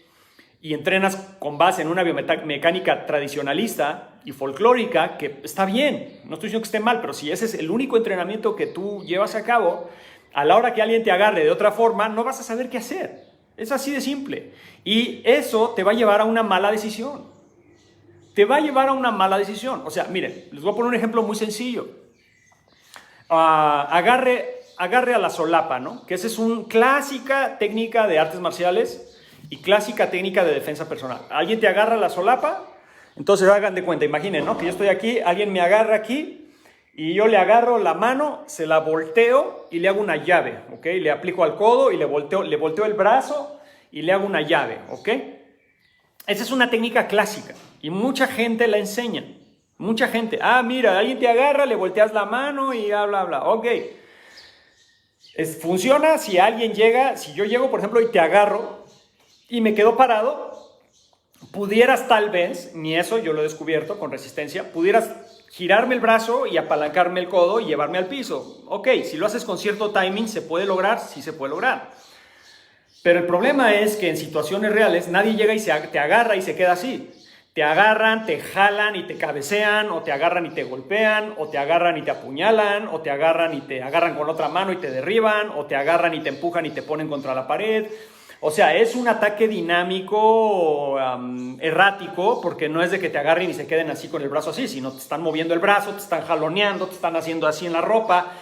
y entrenas con base en una biomecánica tradicionalista y folclórica, que está bien, no estoy diciendo que esté mal, pero si ese es el único entrenamiento que tú llevas a cabo, a la hora que alguien te agarre de otra forma, no vas a saber qué hacer. Es así de simple. Y eso te va a llevar a una mala decisión. Te va a llevar a una mala decisión. O sea, miren, les voy a poner un ejemplo muy sencillo. Agarre a la solapa, ¿no? Que esa es una clásica técnica de artes marciales y clásica técnica de defensa personal. Alguien te agarra a la solapa, entonces hagan de cuenta, imaginen, ¿no?, que yo estoy aquí, alguien me agarra aquí y yo le agarro la mano, se la volteo y le hago una llave, ¿ok? Le aplico al codo y le volteo el brazo y le hago una llave, ¿ok? Esa es una técnica clásica y mucha gente la enseña. Mucha gente, mira, alguien te agarra, le volteas la mano y bla, bla, ok. Funciona si alguien llega, si yo llego, por ejemplo, y te agarro y me quedo parado, pudieras tal vez, ni eso yo lo he descubierto con resistencia, pudieras girarme el brazo y apalancarme el codo y llevarme al piso. Ok, si lo haces con cierto timing, ¿se puede lograr? Sí se puede lograr. Pero el problema es que en situaciones reales nadie llega y te agarra y se queda así. Te agarran, te jalan y te cabecean, o te agarran y te golpean, o te agarran y te apuñalan, o te agarran y te agarran con otra mano y te derriban, o te agarran y te empujan y te ponen contra la pared. O sea, es un ataque dinámico, errático, porque no es de que te agarren y se queden así con el brazo así, sino te están moviendo el brazo, te están jaloneando, te están haciendo así en la ropa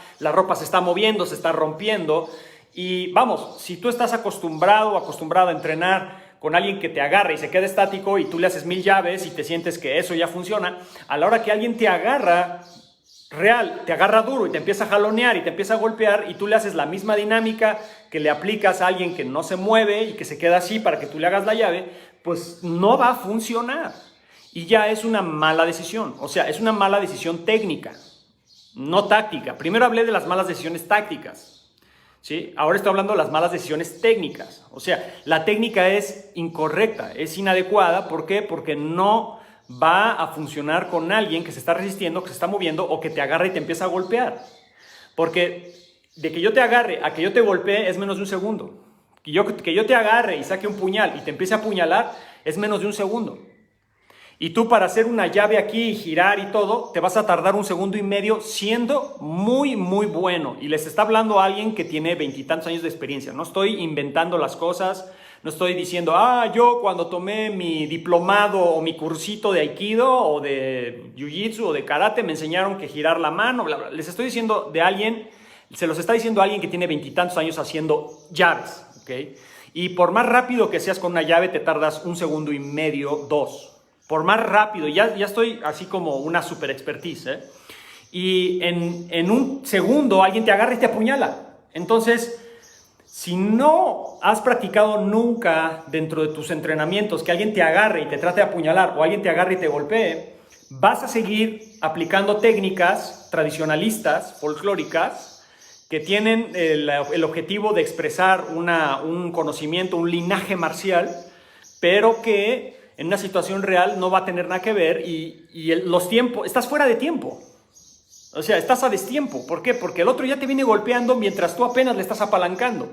se está moviendo, se está rompiendo. Y vamos, si tú estás acostumbrado o acostumbrada a entrenar con alguien que te agarra y se queda estático y tú le haces 1000 llaves y te sientes que eso ya funciona, a la hora que alguien te agarra real, te agarra duro y te empieza a jalonear y te empieza a golpear y tú le haces la misma dinámica que le aplicas a alguien que no se mueve y que se queda así para que tú le hagas la llave, pues no va a funcionar. Y ya es una mala decisión, o sea, es una mala decisión técnica, no táctica. Primero hablé de las malas decisiones tácticas, ¿sí? Ahora estoy hablando de las malas decisiones técnicas. O sea, la técnica es incorrecta, es inadecuada. ¿Por qué? Porque no va a funcionar con alguien que se está resistiendo, que se está moviendo o que te agarra y te empieza a golpear. Porque de que yo te agarre a que yo te golpee es menos de un segundo. Que yo te agarre y saque un puñal y te empiece a apuñalar es menos de un segundo. Y tú para hacer una llave aquí y girar y todo, te vas a tardar 1,5 segundos siendo muy, muy bueno. Y les está hablando a alguien que tiene 20 y tantos años de experiencia. No estoy inventando las cosas, no estoy diciendo, yo cuando tomé mi diplomado o mi cursito de Aikido o de Jiu-Jitsu o de Karate me enseñaron que girar la mano, bla, bla. Les estoy diciendo de alguien, se los está diciendo a alguien que tiene 20 y tantos años haciendo llaves, ¿ok? Y por más rápido que seas con una llave, te tardas 1,5 segundos, 2. Por más rápido, ya estoy así como una super expertise, ¿eh? Y en 1 segundo alguien te agarra y te apuñala. Entonces, si no has practicado nunca dentro de tus entrenamientos que alguien te agarre y te trate de apuñalar o alguien te agarre y te golpee, vas a seguir aplicando técnicas tradicionalistas, folclóricas, que tienen el objetivo de expresar un conocimiento, un linaje marcial, pero que en una situación real no va a tener nada que ver y los tiempos, estás fuera de tiempo. O sea, estás a destiempo. ¿Por qué? Porque el otro ya te viene golpeando mientras tú apenas le estás apalancando.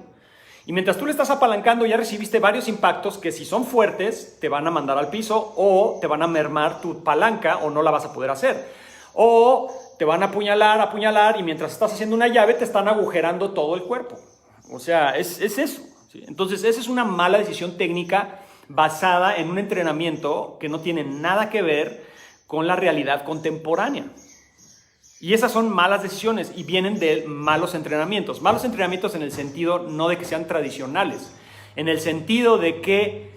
Y mientras tú le estás apalancando, ya recibiste varios impactos que si son fuertes, te van a mandar al piso o te van a mermar tu palanca o no la vas a poder hacer. O te van a apuñalar y mientras estás haciendo una llave te están agujerando todo el cuerpo. O sea, es eso. ¿Sí? Entonces, esa es una mala decisión técnica basada en un entrenamiento que no tiene nada que ver con la realidad contemporánea. Y esas son malas decisiones y vienen de malos entrenamientos. Malos entrenamientos en el sentido no de que sean tradicionales, en el sentido de que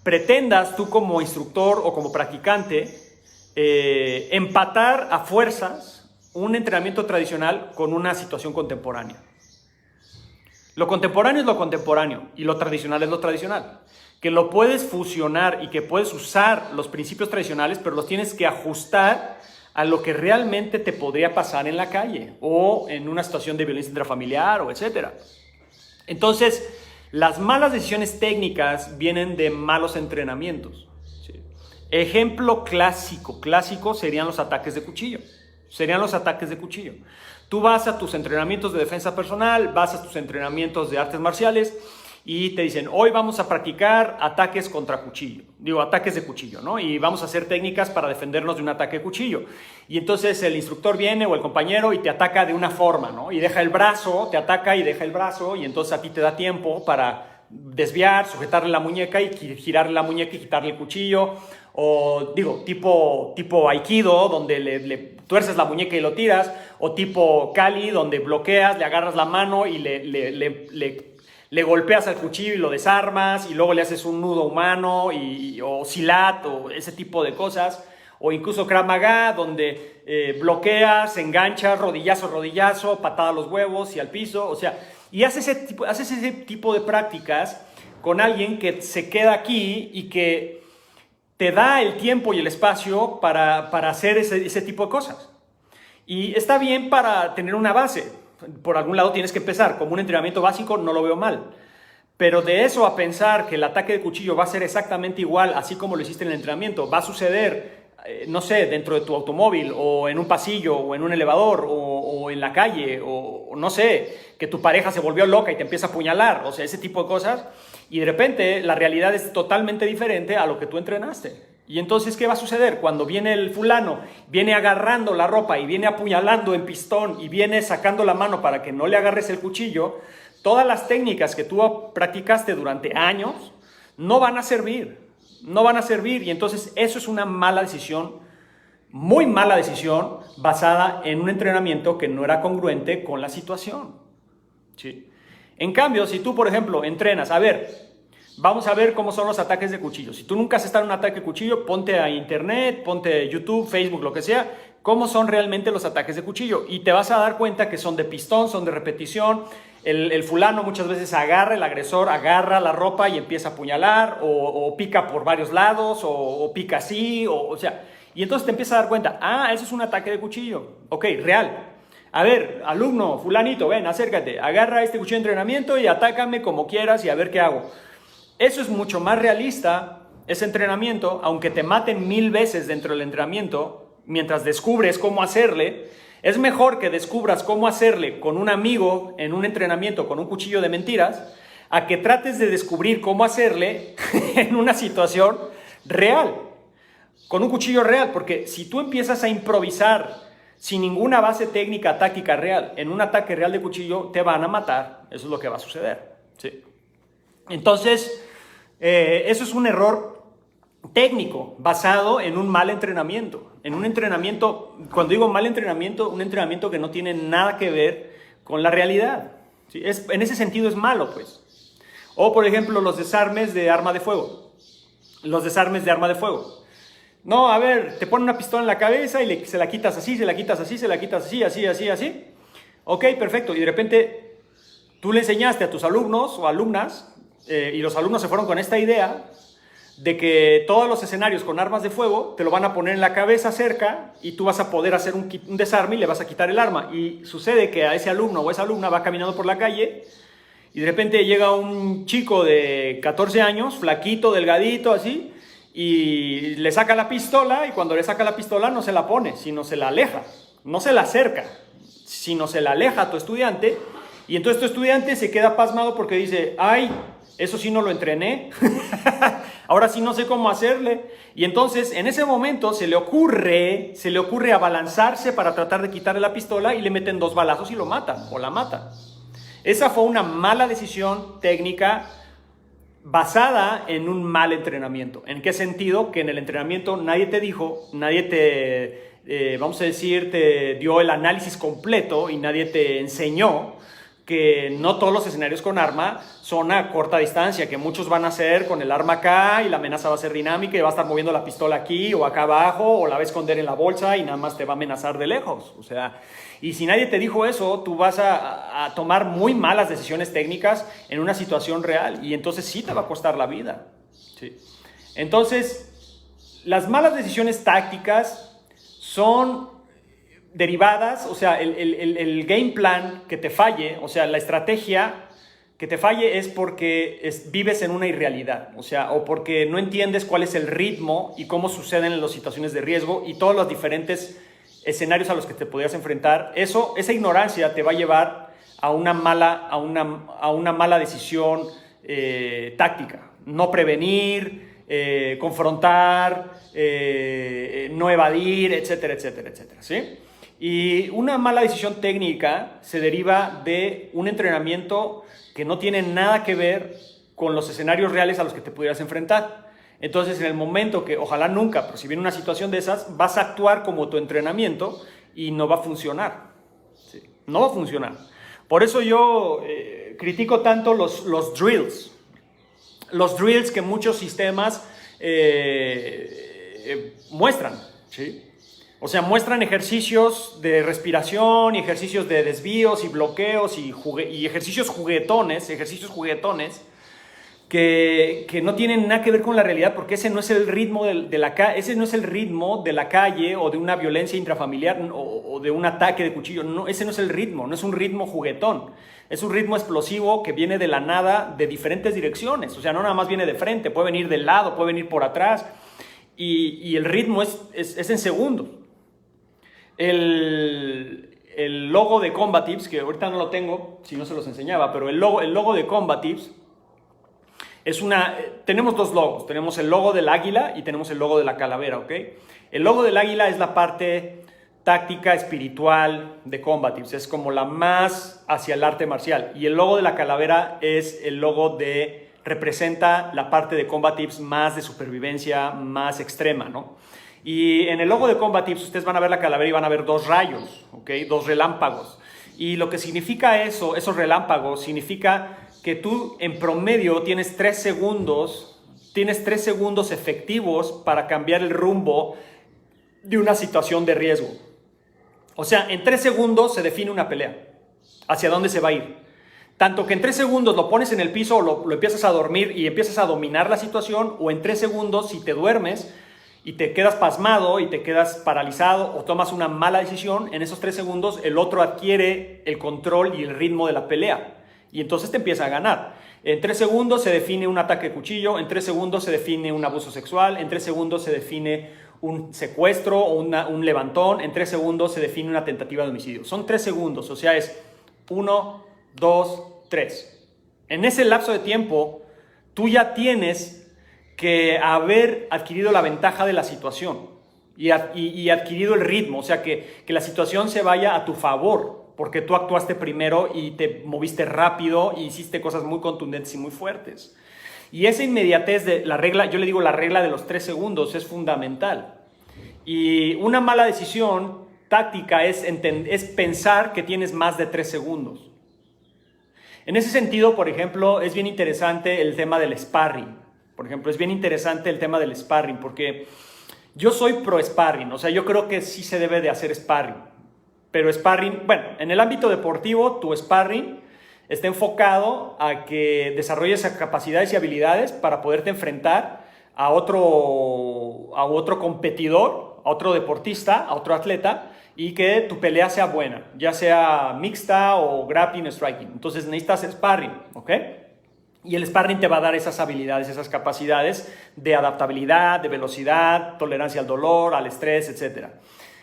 pretendas tú como instructor o como practicante empatar a fuerzas un entrenamiento tradicional con una situación contemporánea. Lo contemporáneo es lo contemporáneo y lo tradicional es lo tradicional. Que lo puedes fusionar y que puedes usar los principios tradicionales, pero los tienes que ajustar a lo que realmente te podría pasar en la calle o en una situación de violencia intrafamiliar o etcétera. Entonces, las malas decisiones técnicas vienen de malos entrenamientos. ¿Sí? Ejemplo clásico serían los ataques de cuchillo. Tú vas a tus entrenamientos de defensa personal, vas a tus entrenamientos de artes marciales y te dicen, hoy vamos a practicar ataques de cuchillo, ¿no? Y vamos a hacer técnicas para defendernos de un ataque de cuchillo. Y entonces el instructor viene o el compañero y te ataca de una forma, ¿no? Y deja el brazo, te ataca y deja el brazo y entonces a ti te da tiempo para desviar, sujetarle la muñeca y girarle la muñeca y quitarle el cuchillo. O tipo Aikido, donde le tuerces la muñeca y lo tiras. O tipo Kali, donde bloqueas, le agarras la mano y le golpeas al cuchillo y lo desarmas y luego le haces un nudo humano o silat o ese tipo de cosas. O incluso Krav Maga, donde bloqueas, enganchas, rodillazo, patada a los huevos y al piso. O sea, y haces ese tipo de prácticas con alguien que se queda aquí y que te da el tiempo y el espacio para hacer ese tipo de cosas. Y está bien para tener una base. Por algún lado tienes que empezar. Como un entrenamiento básico no lo veo mal. Pero de eso a pensar que el ataque de cuchillo va a ser exactamente igual, así como lo hiciste en el entrenamiento, va a suceder, no sé, dentro de tu automóvil, o en un pasillo, o en un elevador, o en la calle, o no sé, que tu pareja se volvió loca y te empieza a apuñalar, o sea, ese tipo de cosas, y de repente la realidad es totalmente diferente a lo que tú entrenaste. Y entonces, ¿qué va a suceder? Cuando viene el fulano, viene agarrando la ropa y viene apuñalando en pistón y viene sacando la mano para que no le agarres el cuchillo, todas las técnicas que tú practicaste durante años no van a servir. Y entonces eso es una mala decisión, muy mala decisión, basada en un entrenamiento que no era congruente con la situación. ¿Sí? En cambio, si tú, por ejemplo, entrenas, vamos a ver cómo son los ataques de cuchillo. Si tú nunca has estado en un ataque de cuchillo, ponte a internet, ponte a YouTube, Facebook, lo que sea, cómo son realmente los ataques de cuchillo. Y te vas a dar cuenta que son de pistón, son de repetición. El fulano muchas veces el agresor agarra la ropa y empieza a apuñalar, o pica por varios lados, o pica así, o sea. Y entonces te empiezas a dar cuenta, eso es un ataque de cuchillo. Ok, real. A ver, alumno, fulanito, ven, acércate, agarra este cuchillo de entrenamiento y atácame como quieras y a ver qué hago. Eso es mucho más realista, ese entrenamiento, aunque te maten 1000 veces dentro del entrenamiento, mientras descubres cómo hacerle. Es mejor que descubras cómo hacerle con un amigo en un entrenamiento con un cuchillo de mentiras, a que trates de descubrir cómo hacerle en una situación real, con un cuchillo real, porque si tú empiezas a improvisar sin ninguna base técnica, táctica real, en un ataque real de cuchillo, te van a matar. Eso es lo que va a suceder. ¿Sí? Entonces, eso es un error técnico basado en un mal entrenamiento. En un entrenamiento, cuando digo mal entrenamiento, un entrenamiento que no tiene nada que ver con la realidad. ¿Sí? En ese sentido es malo, pues. O, por ejemplo, los desarmes de arma de fuego. No, a ver, te ponen una pistola en la cabeza y se la quitas así, así. Ok, perfecto. Y de repente tú le enseñaste a tus alumnos o alumnas, y los alumnos se fueron con esta idea de que todos los escenarios con armas de fuego te lo van a poner en la cabeza cerca y tú vas a poder hacer un desarme y le vas a quitar el arma. Y sucede que a ese alumno o esa alumna va caminando por la calle y de repente llega un chico de 14 años, flaquito, delgadito, así, y le saca la pistola, y cuando le saca la pistola no se la pone, sino se la aleja. No se la acerca, sino se la aleja a tu estudiante Y entonces tu estudiante se queda pasmado porque dice, ay, eso sí no lo entrené, ahora sí no sé cómo hacerle. Y entonces en ese momento se le ocurre abalanzarse para tratar de quitarle la pistola y le meten 2 balazos y lo matan o la matan. Esa fue una mala decisión técnica basada en un mal entrenamiento. ¿En qué sentido? Que en el entrenamiento nadie te dijo, nadie te, vamos a decir, te dio el análisis completo y nadie te enseñó que no todos los escenarios con arma son a corta distancia, que muchos van a ser con el arma acá y la amenaza va a ser dinámica y va a estar moviendo la pistola aquí o acá abajo o la va a esconder en la bolsa y nada más te va a amenazar de lejos. O sea, y si nadie te dijo eso, tú vas a tomar muy malas decisiones técnicas en una situación real y entonces sí te va a costar la vida. Sí. Entonces, las malas decisiones tácticas son derivadas, o sea, el game plan que te falle, o sea, la estrategia que te falle es porque vives en una irrealidad, o sea, o porque no entiendes cuál es el ritmo y cómo suceden las situaciones de riesgo y todos los diferentes escenarios a los que te podrías enfrentar. Esa ignorancia te va a llevar a una mala decisión táctica. No prevenir, confrontar, no evadir, etcétera, etcétera, etcétera, ¿sí? Y una mala decisión técnica se deriva de un entrenamiento que no tiene nada que ver con los escenarios reales a los que te pudieras enfrentar. Entonces, en el momento que, ojalá nunca, pero si viene una situación de esas, vas a actuar como tu entrenamiento y no va a funcionar. ¿Sí? No va a funcionar. Por eso yo critico tanto los drills. Los drills que muchos sistemas muestran, ¿sí? O sea, muestran ejercicios de respiración y ejercicios de desvíos y bloqueos y ejercicios juguetones que no tienen nada que ver con la realidad, porque ese no es el ritmo ese no es el ritmo de la calle o de una violencia intrafamiliar o de un ataque de cuchillo. No, ese no es el ritmo, no es un ritmo juguetón. Es un ritmo explosivo que viene de la nada de diferentes direcciones. O sea, no nada más viene de frente, puede venir del lado, puede venir por atrás. Y el ritmo es en segundos. El logo de Combatives, que ahorita no lo tengo, si no se los enseñaba, pero el logo de Combatives tenemos 2 logos, tenemos el logo del águila y tenemos el logo de la calavera, ¿ok? El logo del águila es la parte táctica espiritual de Combatives, es como la más hacia el arte marcial, y el logo de la calavera es el logo representa la parte de Combatives más de supervivencia, más extrema, ¿no? Y en el logo de Combatives ustedes van a ver la calavera y van a ver 2 rayos, ¿ok? 2 relámpagos. Y lo que significa esos relámpagos, significa que tú en promedio tienes 3 segundos efectivos para cambiar el rumbo de una situación de riesgo. O sea, en 3 segundos se define una pelea. ¿Hacia dónde se va a ir? Tanto que en 3 segundos lo pones en el piso o lo empiezas a dormir y empiezas a dominar la situación, o en 3 segundos si te duermes y te quedas pasmado y te quedas paralizado o tomas una mala decisión, en esos 3 segundos el otro adquiere el control y el ritmo de la pelea y entonces te empieza a ganar. En 3 segundos se define un ataque de cuchillo, en 3 segundos se define un abuso sexual, en 3 segundos se define un secuestro o un levantón, en 3 segundos se define una tentativa de homicidio. Son 3 segundos, o sea, es 1, 2, 3. En ese lapso de tiempo, tú ya tienes que haber adquirido la ventaja de la situación y adquirido el ritmo, o sea, que la situación se vaya a tu favor, porque tú actuaste primero y te moviste rápido y hiciste cosas muy contundentes y muy fuertes. Y esa inmediatez de la regla, yo le digo la regla de los 3 segundos, es fundamental. Y una mala decisión táctica es pensar que tienes más de 3 segundos. En ese sentido, por ejemplo, es bien interesante el tema del sparring. Por ejemplo, es bien interesante el tema del sparring, porque yo soy pro sparring, o sea, yo creo que sí se debe de hacer sparring. Pero sparring, bueno, en el ámbito deportivo, tu sparring está enfocado a que desarrolles capacidades y habilidades para poderte enfrentar a otro competidor, a otro deportista, a otro atleta, y que tu pelea sea buena, ya sea mixta o grappling o striking. Entonces necesitas sparring, ¿ok? Y el sparring te va a dar esas habilidades, esas capacidades de adaptabilidad, de velocidad, tolerancia al dolor, al estrés, etc.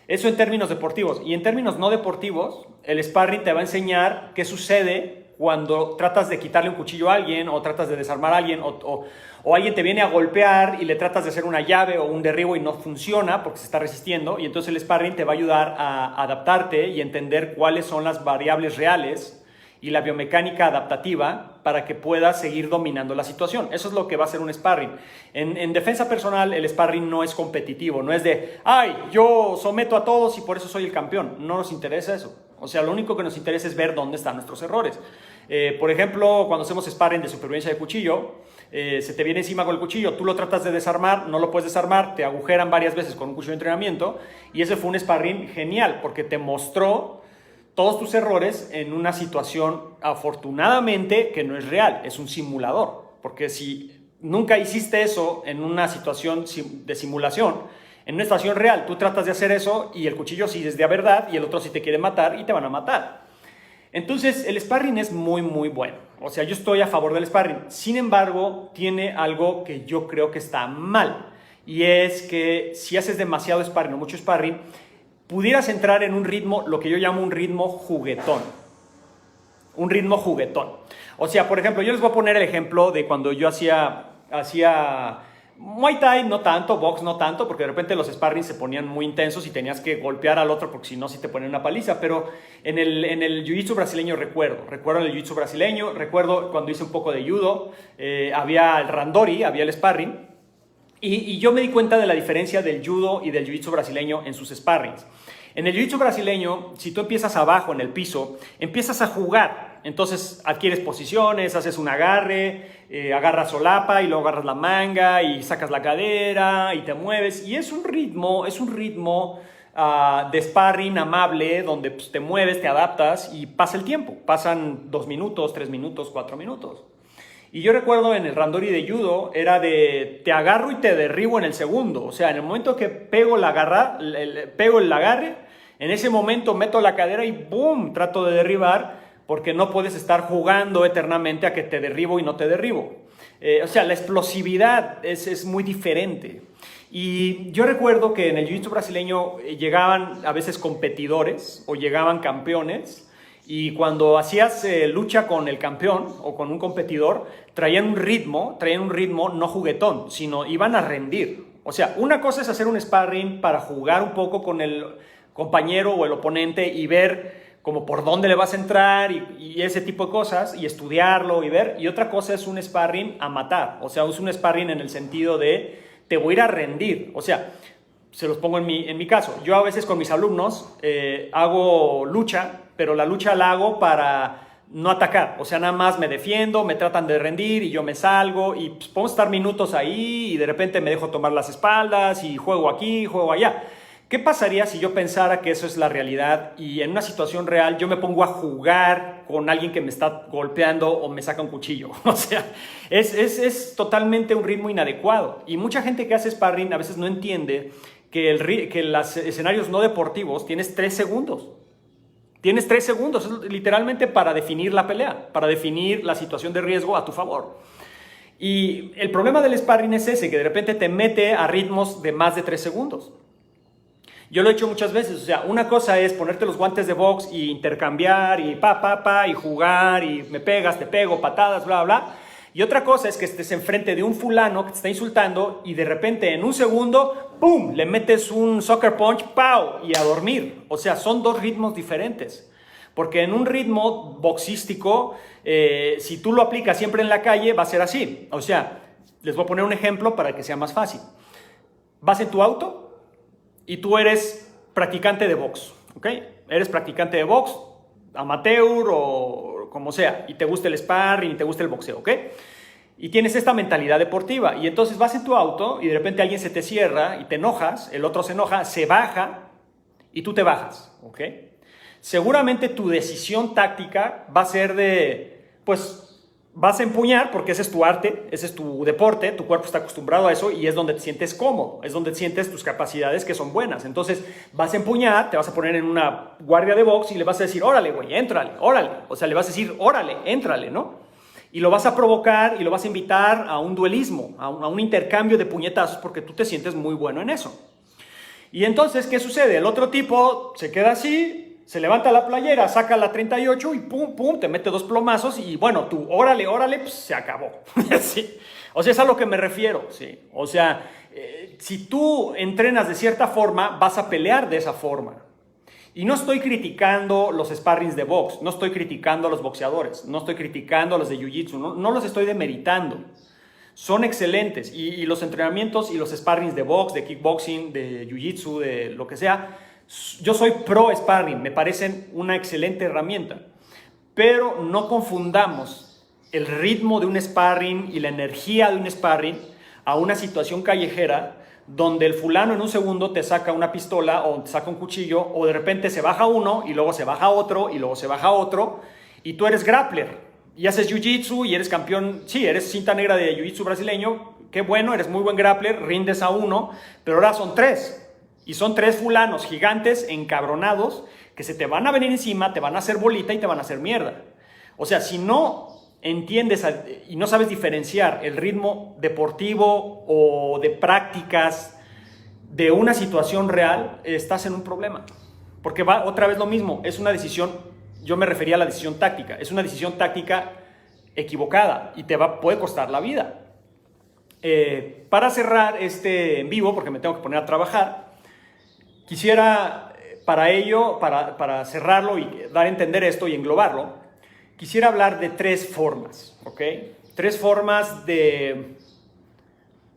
Eso en términos deportivos. Y en términos no deportivos, el sparring te va a enseñar qué sucede cuando tratas de quitarle un cuchillo a alguien o tratas de desarmar a alguien o alguien te viene a golpear y le tratas de hacer una llave o un derribo y no funciona porque se está resistiendo. Y entonces el sparring te va a ayudar a adaptarte y entender cuáles son las variables reales y la biomecánica adaptativa para que puedas seguir dominando la situación. Eso es lo que va a ser un sparring. En defensa personal, el sparring no es competitivo, no es de, ay, yo someto a todos y por eso soy el campeón. No nos interesa eso. O sea, lo único que nos interesa es ver dónde están nuestros errores. Por ejemplo, cuando hacemos sparring de supervivencia de cuchillo, se te viene encima con el cuchillo, tú lo tratas de desarmar, no lo puedes desarmar, te agujeran varias veces con un cuchillo de entrenamiento y ese fue un sparring genial porque te mostró todos tus errores en una situación, afortunadamente, que no es real, es un simulador. Porque si nunca hiciste eso en una situación de simulación, en una situación real, tú tratas de hacer eso y el cuchillo sí es de verdad y el otro sí te quiere matar y te van a matar. Entonces, el sparring es muy, muy bueno. O sea, yo estoy a favor del sparring. Sin embargo, tiene algo que yo creo que está mal. Y es que si haces demasiado sparring o mucho sparring, pudieras entrar en un ritmo, lo que yo llamo un ritmo juguetón. Un ritmo juguetón. O sea, por ejemplo, yo les voy a poner el ejemplo de cuando yo hacía Muay Thai, no tanto, box no tanto, porque de repente los sparrings se ponían muy intensos y tenías que golpear al otro porque si no, sí te ponían una paliza. Pero en el jiu-jitsu brasileño recuerdo el jiu-jitsu brasileño, recuerdo cuando hice un poco de judo, había el randori, había el sparring. Y yo me di cuenta de la diferencia del judo y del jiu-jitsu brasileño en sus sparrings. En el jiu-jitsu brasileño, si tú empiezas abajo en el piso, empiezas a jugar. Entonces adquieres posiciones, haces un agarre, agarras solapa y luego agarras la manga y sacas la cadera y te mueves. Y es un ritmo de sparring amable donde pues, te mueves, te adaptas y pasa el tiempo. Pasan 2 minutos, 3 minutos, 4 minutos. Y yo recuerdo en el randori de judo era de te agarro y te derribo en el segundo. O sea, en el momento que pego el agarre, en ese momento meto la cadera y ¡boom! Trato de derribar porque no puedes estar jugando eternamente a que te derribo y no te derribo. O sea, la explosividad es muy diferente. Y yo recuerdo que en el jiu-jitsu brasileño llegaban a veces competidores o llegaban campeones. Y cuando hacías lucha con el campeón o con un competidor, traían un ritmo no juguetón, sino iban a rendir. O sea, una cosa es hacer un sparring para jugar un poco con el compañero o el oponente y ver como por dónde le vas a entrar y ese tipo de cosas, y estudiarlo y ver. Y otra cosa es un sparring a matar. O sea, es un sparring en el sentido de te voy a ir a rendir. O sea, se los pongo en mi caso. Yo a veces con mis alumnos hago lucha, pero la lucha la hago para no atacar. O sea, nada más me defiendo, me tratan de rendir y yo me salgo y pues, podemos estar minutos ahí y de repente me dejo tomar las espaldas y juego aquí, juego allá. ¿Qué pasaría si yo pensara que eso es la realidad y en una situación real yo me pongo a jugar con alguien que me está golpeando o me saca un cuchillo? O sea, es totalmente un ritmo inadecuado. Y mucha gente que hace sparring a veces no entiende que los escenarios no deportivos tienes 3 segundos. Tienes 3 segundos, es literalmente para definir la pelea, para definir la situación de riesgo a tu favor. Y el problema del sparring es ese, que de repente te mete a ritmos de más de 3 segundos. Yo lo he hecho muchas veces, o sea, una cosa es ponerte los guantes de box y intercambiar y y jugar y me pegas, te pego, patadas, bla, bla. Y otra cosa es que estés enfrente de un fulano que te está insultando y de repente en un segundo, ¡pum!, le metes un sucker punch, ¡pau!, y a dormir. O sea, son 2 ritmos diferentes. Porque en un ritmo boxístico, si tú lo aplicas siempre en la calle, va a ser así. O sea, les voy a poner un ejemplo para que sea más fácil. Vas en tu auto y tú eres practicante de box, ¿ok? Eres practicante de box, amateur o como sea, y te gusta el sparring y te gusta el boxeo, ¿ok? Y tienes esta mentalidad deportiva, y entonces vas en tu auto y de repente alguien se te cierra y te enojas, el otro se enoja, se baja y tú te bajas, ¿ok? Seguramente tu decisión táctica va a ser de, pues, vas a empuñar porque ese es tu arte, ese es tu deporte, tu cuerpo está acostumbrado a eso y es donde te sientes cómodo, es donde sientes tus capacidades que son buenas. Entonces vas a empuñar, te vas a poner en una guardia de box y le vas a decir, órale, güey, éntrale, órale. O sea, le vas a decir, órale, éntrale, ¿no? Y lo vas a provocar y lo vas a invitar a un duelismo, a un intercambio de puñetazos porque tú te sientes muy bueno en eso. Y entonces, ¿qué sucede? El otro tipo se queda así, se levanta la playera, saca la 38 y pum, pum, te mete 2 plomazos y bueno, tú, órale, órale, pues se acabó. Sí. O sea, es a lo que me refiero, sí. O sea, si tú entrenas de cierta forma, vas a pelear de esa forma. Y no estoy criticando los sparrings de box, no estoy criticando a los boxeadores, no estoy criticando a los de jiu-jitsu, no los estoy demeritando. Son excelentes y los entrenamientos y los sparrings de box, de kickboxing, de jiu-jitsu, de lo que sea, yo soy pro sparring, me parecen una excelente herramienta. Pero no confundamos el ritmo de un sparring y la energía de un sparring a una situación callejera donde el fulano en un segundo te saca una pistola o te saca un cuchillo o de repente se baja uno y luego se baja otro y luego se baja otro y tú eres grappler y haces jiu-jitsu y eres campeón, sí, eres cinta negra de jiu-jitsu brasileño, qué bueno, eres muy buen grappler, rindes a uno, pero ahora son 3 y son 3 fulanos gigantes encabronados que se te van a venir encima, te van a hacer bolita y te van a hacer mierda. O sea, si no entiendes y no sabes diferenciar el ritmo deportivo o de prácticas de una situación real, estás en un problema. Porque va otra vez lo mismo, es una decisión, yo me refería a la decisión táctica, es una decisión táctica equivocada y puede costar la vida. Para cerrar este en vivo, porque me tengo que poner a trabajar, quisiera para ello, para cerrarlo y dar a entender esto y englobarlo, quisiera hablar de 3 formas, ¿ok? 3 formas de,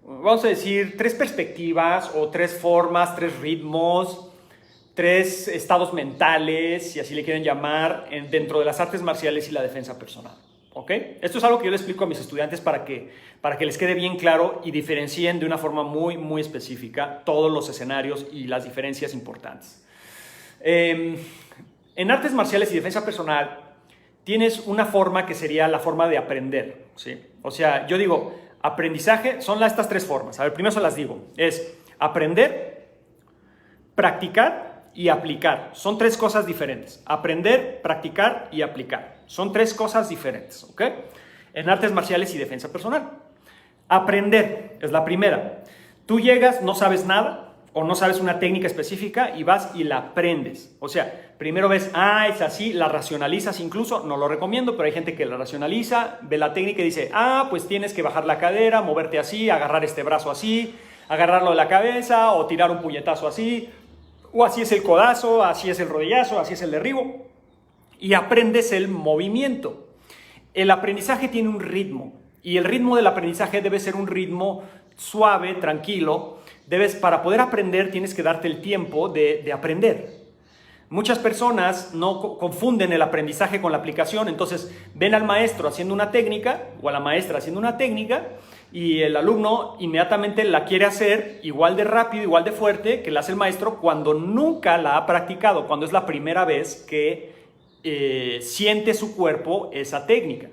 vamos a decir, 3 perspectivas o 3 formas, 3 ritmos, 3 estados mentales, si así le quieren llamar, dentro de las artes marciales y la defensa personal, ¿ok? Esto es algo que yo le explico a mis estudiantes para que les quede bien claro y diferencien de una forma muy, muy específica todos los escenarios y las diferencias importantes. En artes marciales y defensa personal, tienes una forma que sería la forma de aprender, ¿sí? O sea, yo digo, aprendizaje son estas 3 formas. A ver, primero se las digo. Es aprender, practicar y aplicar. Son 3 cosas diferentes. Aprender, practicar y aplicar. Son 3 cosas diferentes, ¿ok? En artes marciales y defensa personal. Aprender es la primera. Tú llegas, no sabes nada, o no sabes una técnica específica y vas y la aprendes. O sea, primero ves, es así, la racionalizas incluso, no lo recomiendo, pero hay gente que la racionaliza, ve la técnica y dice, pues tienes que bajar la cadera, moverte así, agarrar este brazo así, agarrarlo de la cabeza o tirar un puñetazo así, o así es el codazo, así es el rodillazo, así es el derribo, y aprendes el movimiento. El aprendizaje tiene un ritmo y el ritmo del aprendizaje debe ser un ritmo suave, tranquilo. Para poder aprender tienes que darte el tiempo de aprender. Muchas personas no confunden el aprendizaje con la aplicación, entonces ven al maestro haciendo una técnica o a la maestra haciendo una técnica y el alumno inmediatamente la quiere hacer igual de rápido, igual de fuerte que la hace el maestro cuando nunca la ha practicado, cuando es la primera vez que siente su cuerpo esa técnica.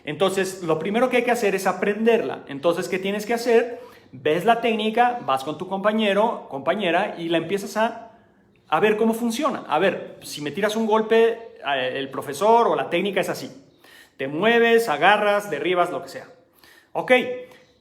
Entonces, lo primero que hay que hacer es aprenderla. Entonces, ¿qué tienes que hacer? Ves la técnica, vas con tu compañero, compañera y la empiezas a ver cómo funciona. A ver, si me tiras un golpe, el profesor o la técnica es así. Te mueves, agarras, derribas, lo que sea. Ok,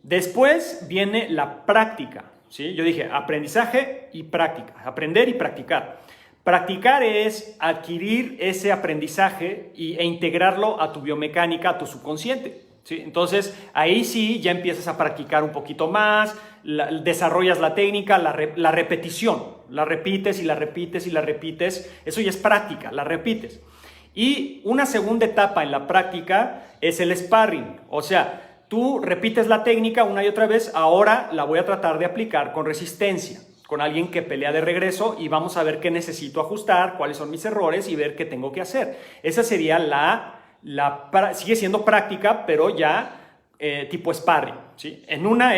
después viene la práctica, ¿sí? Yo dije aprendizaje y práctica, aprender y practicar. Practicar es adquirir ese aprendizaje e integrarlo a tu biomecánica, a tu subconsciente. ¿Sí? Entonces, ahí sí ya empiezas a practicar un poquito más, desarrollas la técnica, la repetición. La repites y la repites y la repites. Eso ya es práctica, la repites. Y una segunda etapa en la práctica es el sparring. O sea, tú repites la técnica una y otra vez, ahora la voy a tratar de aplicar con resistencia, con alguien que pelea de regreso y vamos a ver qué necesito ajustar, cuáles son mis errores y ver qué tengo que hacer. Esa sería sigue siendo práctica, pero ya tipo sparring, ¿sí? En una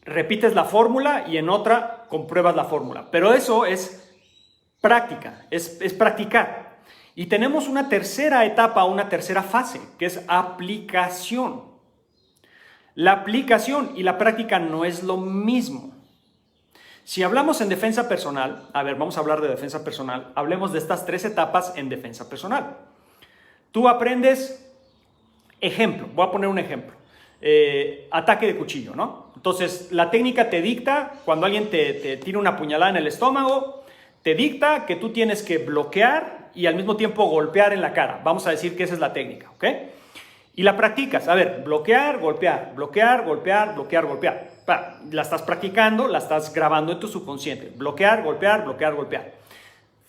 repites la fórmula y en otra compruebas la fórmula. Pero eso es práctica, es practicar. Y tenemos una tercera etapa, una tercera fase, que es aplicación. La aplicación y la práctica no es lo mismo. Si hablamos en defensa personal, vamos a hablar de defensa personal, hablemos de estas 3 etapas en defensa personal. Tú aprendes, ejemplo, voy a poner un ejemplo. ataque de cuchillo, ¿no? Entonces, la técnica te dicta, cuando alguien te tira una puñalada en el estómago, te dicta que tú tienes que bloquear y al mismo tiempo golpear en la cara. Vamos a decir que esa es la técnica, ¿ok? Y la practicas. A ver, bloquear, golpear, bloquear, golpear, bloquear, golpear. La estás practicando, la estás grabando en tu subconsciente. Bloquear, golpear, bloquear, golpear.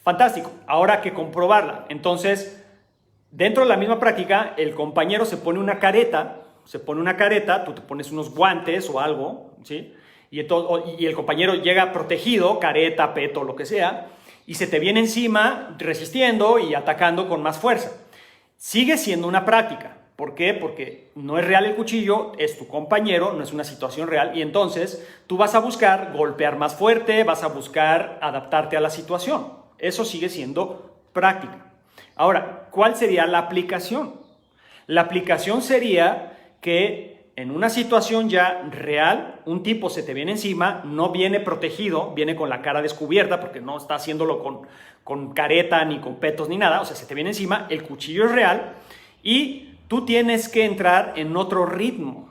Fantástico. Ahora hay que comprobarla. Entonces, dentro de la misma práctica, el compañero se pone una careta, tú te pones unos guantes o algo, ¿sí? Y el compañero llega protegido, careta, peto, lo que sea, y se te viene encima resistiendo y atacando con más fuerza. Sigue siendo una práctica. ¿Por qué? Porque no es real el cuchillo, es tu compañero, no es una situación real, y entonces tú vas a buscar golpear más fuerte, vas a buscar adaptarte a la situación. Eso sigue siendo práctica. Ahora, ¿cuál sería la aplicación? La aplicación sería que en una situación ya real, un tipo se te viene encima, no viene protegido, viene con la cara descubierta porque no está haciéndolo con careta ni con petos ni nada, o sea, se te viene encima, el cuchillo es real y tú tienes que entrar en otro ritmo,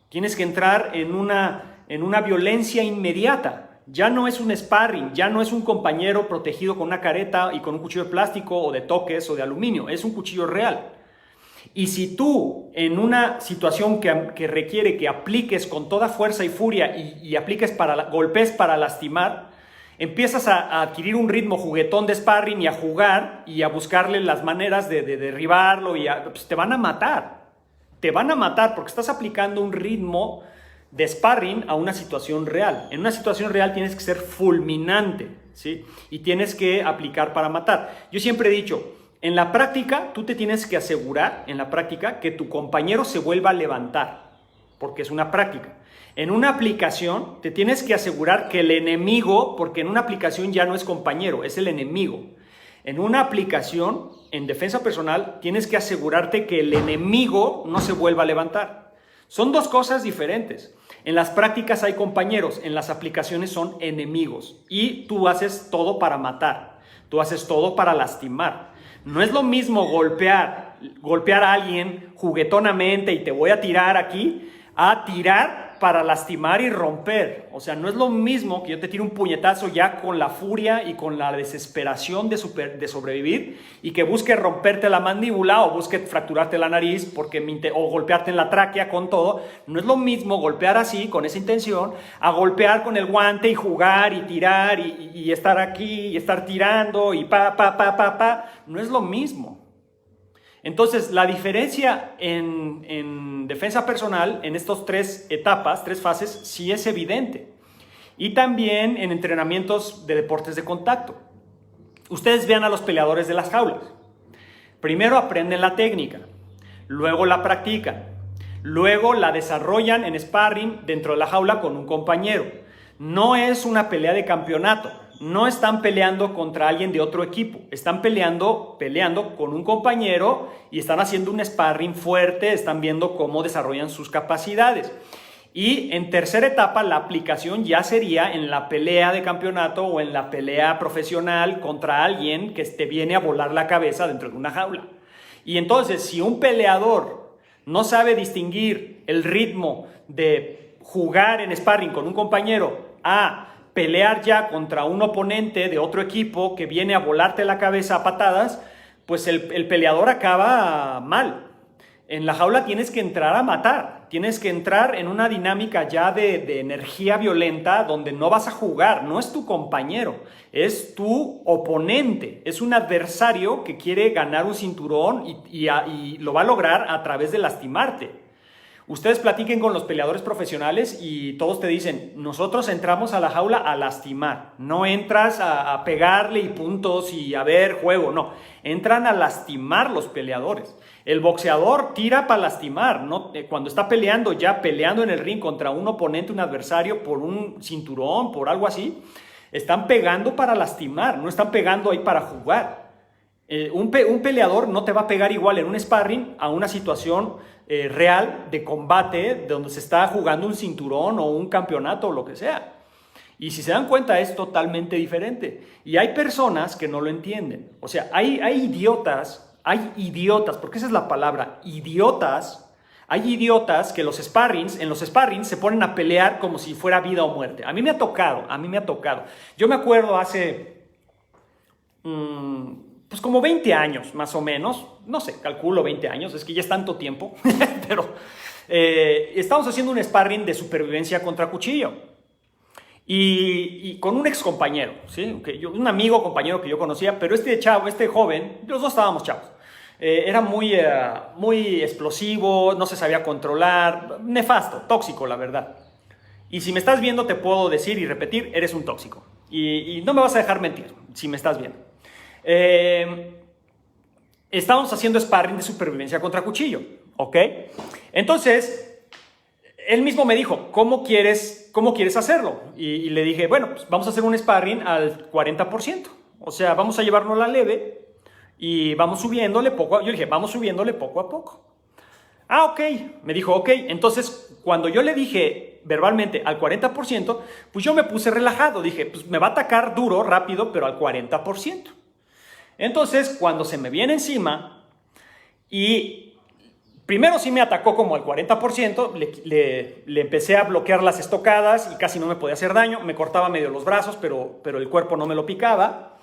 tienes que entrar en una violencia inmediata. Ya no es un sparring, ya no es un compañero protegido con una careta y con un cuchillo de plástico o de toques o de aluminio, es un cuchillo real. Y si tú en una situación que requiere que apliques con toda fuerza y furia y apliques golpes para lastimar, empiezas a adquirir un ritmo juguetón de sparring y a jugar y a buscarle las maneras de derribarlo y pues te van a matar. Te van a matar porque estás aplicando un ritmo de sparring a una situación real. En una situación real tienes que ser fulminante, ¿sí? Y tienes que aplicar para matar. Yo siempre he dicho, en la práctica tú te tienes que asegurar, en la práctica, que tu compañero se vuelva a levantar, porque es una práctica. En una aplicación te tienes que asegurar que el enemigo, porque en una aplicación ya no es compañero, es el enemigo. En una aplicación, en defensa personal, tienes que asegurarte que el enemigo no se vuelva a levantar. Son dos cosas diferentes. En las prácticas hay compañeros, en las aplicaciones son enemigos. Y tú haces todo para matar, tú haces todo para lastimar. No es lo mismo golpear a alguien juguetonamente y te voy a tirar aquí, a tirar para lastimar y romper. O sea, no es lo mismo que yo te tire un puñetazo ya con la furia y con la desesperación de sobrevivir y que busque romperte la mandíbula o busque fracturarte la nariz o golpearte en la tráquea con todo. No es lo mismo golpear así, con esa intención, a golpear con el guante y jugar y tirar y estar aquí y estar tirando y No es lo mismo. Entonces, la diferencia en defensa personal, en estas tres etapas, tres fases, sí es evidente. Y también en entrenamientos de deportes de contacto. Ustedes vean a los peleadores de las jaulas. Primero aprenden la técnica, luego la practican, luego la desarrollan en sparring dentro de la jaula con un compañero. No es una pelea de campeonato. No están peleando contra alguien de otro equipo, están peleando con un compañero y están haciendo un sparring fuerte, están viendo cómo desarrollan sus capacidades. Y en tercera etapa, la aplicación ya sería en la pelea de campeonato o en la pelea profesional contra alguien que te viene a volar la cabeza dentro de una jaula. Y entonces, si un peleador no sabe distinguir el ritmo de jugar en sparring con un compañero a pelear ya contra un oponente de otro equipo que viene a volarte la cabeza a patadas, pues el peleador acaba mal. En la jaula tienes que entrar a matar, tienes que entrar en una dinámica ya de energía violenta donde no vas a jugar, no es tu compañero, es tu oponente, es un adversario que quiere ganar un cinturón y lo va a lograr a través de lastimarte. Ustedes platiquen con los peleadores profesionales y todos te dicen, nosotros entramos a la jaula a lastimar, no entras a pegarle y puntos y a ver juego, no, entran a lastimar los peleadores. El boxeador tira para lastimar, ¿no? Cuando está peleando en el ring contra un oponente, un adversario por un cinturón, por algo así, están pegando para lastimar, no están pegando ahí para jugar. Un peleador no te va a pegar igual en un sparring a una situación real de combate donde se está jugando un cinturón o un campeonato o lo que sea. Y si se dan cuenta es totalmente diferente. Y hay personas que no lo entienden. O sea, hay idiotas, porque esa es la palabra, idiotas, hay idiotas que en los sparrings se ponen a pelear como si fuera vida o muerte. A mí me ha tocado. Yo me acuerdo hace, pues como 20 años, más o menos. No sé, calculo 20 años, es que ya es tanto tiempo. Pero estábamos haciendo un sparring de supervivencia contra cuchillo. Y con un ex compañero, ¿sí? Un amigo, compañero que yo conocía, pero este chavo, este joven, los dos estábamos chavos. Era muy explosivo, no se sabía controlar, nefasto, tóxico, la verdad. Y si me estás viendo, te puedo decir y repetir, eres un tóxico. Y no me vas a dejar mentir, si me estás viendo. Estábamos haciendo sparring de supervivencia contra cuchillo, ¿ok? Entonces, él mismo me dijo, ¿cómo quieres hacerlo? Y le dije, bueno, pues vamos a hacer un sparring al 40%. O sea, vamos a llevarnos la leve y vamos subiéndole poco a poco. Yo dije, vamos subiéndole poco a poco. Ah, ok. Me dijo, ok. Entonces, cuando yo le dije verbalmente al 40%, pues yo me puse relajado. Dije, pues me va a atacar duro, rápido, pero al 40%. Entonces, cuando se me viene encima y primero sí me atacó como al 40%, le empecé a bloquear las estocadas y casi no me podía hacer daño. Me cortaba medio los brazos, pero el cuerpo no me lo picaba.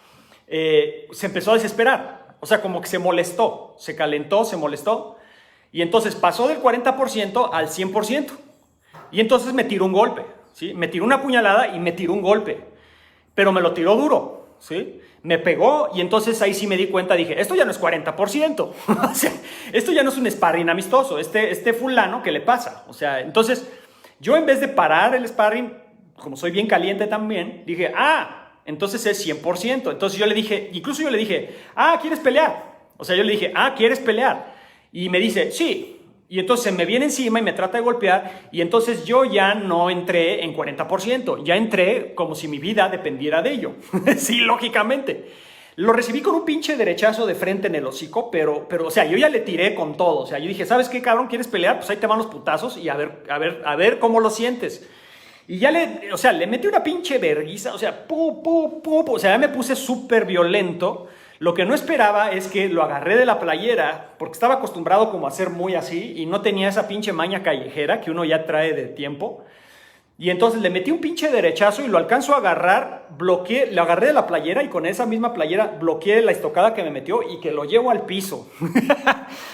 Se empezó a desesperar. O sea, como que se molestó, se calentó, se molestó. Y entonces pasó del 40% al 100%. Y entonces me tiró un golpe, ¿sí? Me tiró una puñalada y me tiró un golpe. Pero me lo tiró duro, ¿sí? Me pegó y entonces ahí sí me di cuenta, dije, esto ya no es 40%. O sea, esto ya no es un sparring amistoso. Este fulano, ¿qué le pasa? O sea, entonces yo en vez de parar el sparring, como soy bien caliente también, dije, entonces es 100%. Entonces yo le dije, ¿quieres pelear? O sea, yo le dije, ¿quieres pelear? Y me dice, sí. Y entonces se me viene encima y me trata de golpear. Y entonces yo ya no entré en 40%. Ya entré como si mi vida dependiera de ello. Sí, lógicamente. Lo recibí con un pinche derechazo de frente en el hocico, pero, o sea, yo ya le tiré con todo. O sea, yo dije, ¿sabes qué, cabrón? ¿Quieres pelear? Pues ahí te van los putazos y a ver cómo lo sientes. Y ya le metí una pinche verguiza, o sea, o sea, ya me puse súper violento. Lo que no esperaba es que lo agarré de la playera, porque estaba acostumbrado como a ser muy así y no tenía esa pinche maña callejera que uno ya trae de tiempo. Y entonces le metí un pinche derechazo y lo alcanzo a agarrar, lo agarré de la playera y con esa misma playera bloqueé la estocada que me metió y que lo llevo al piso.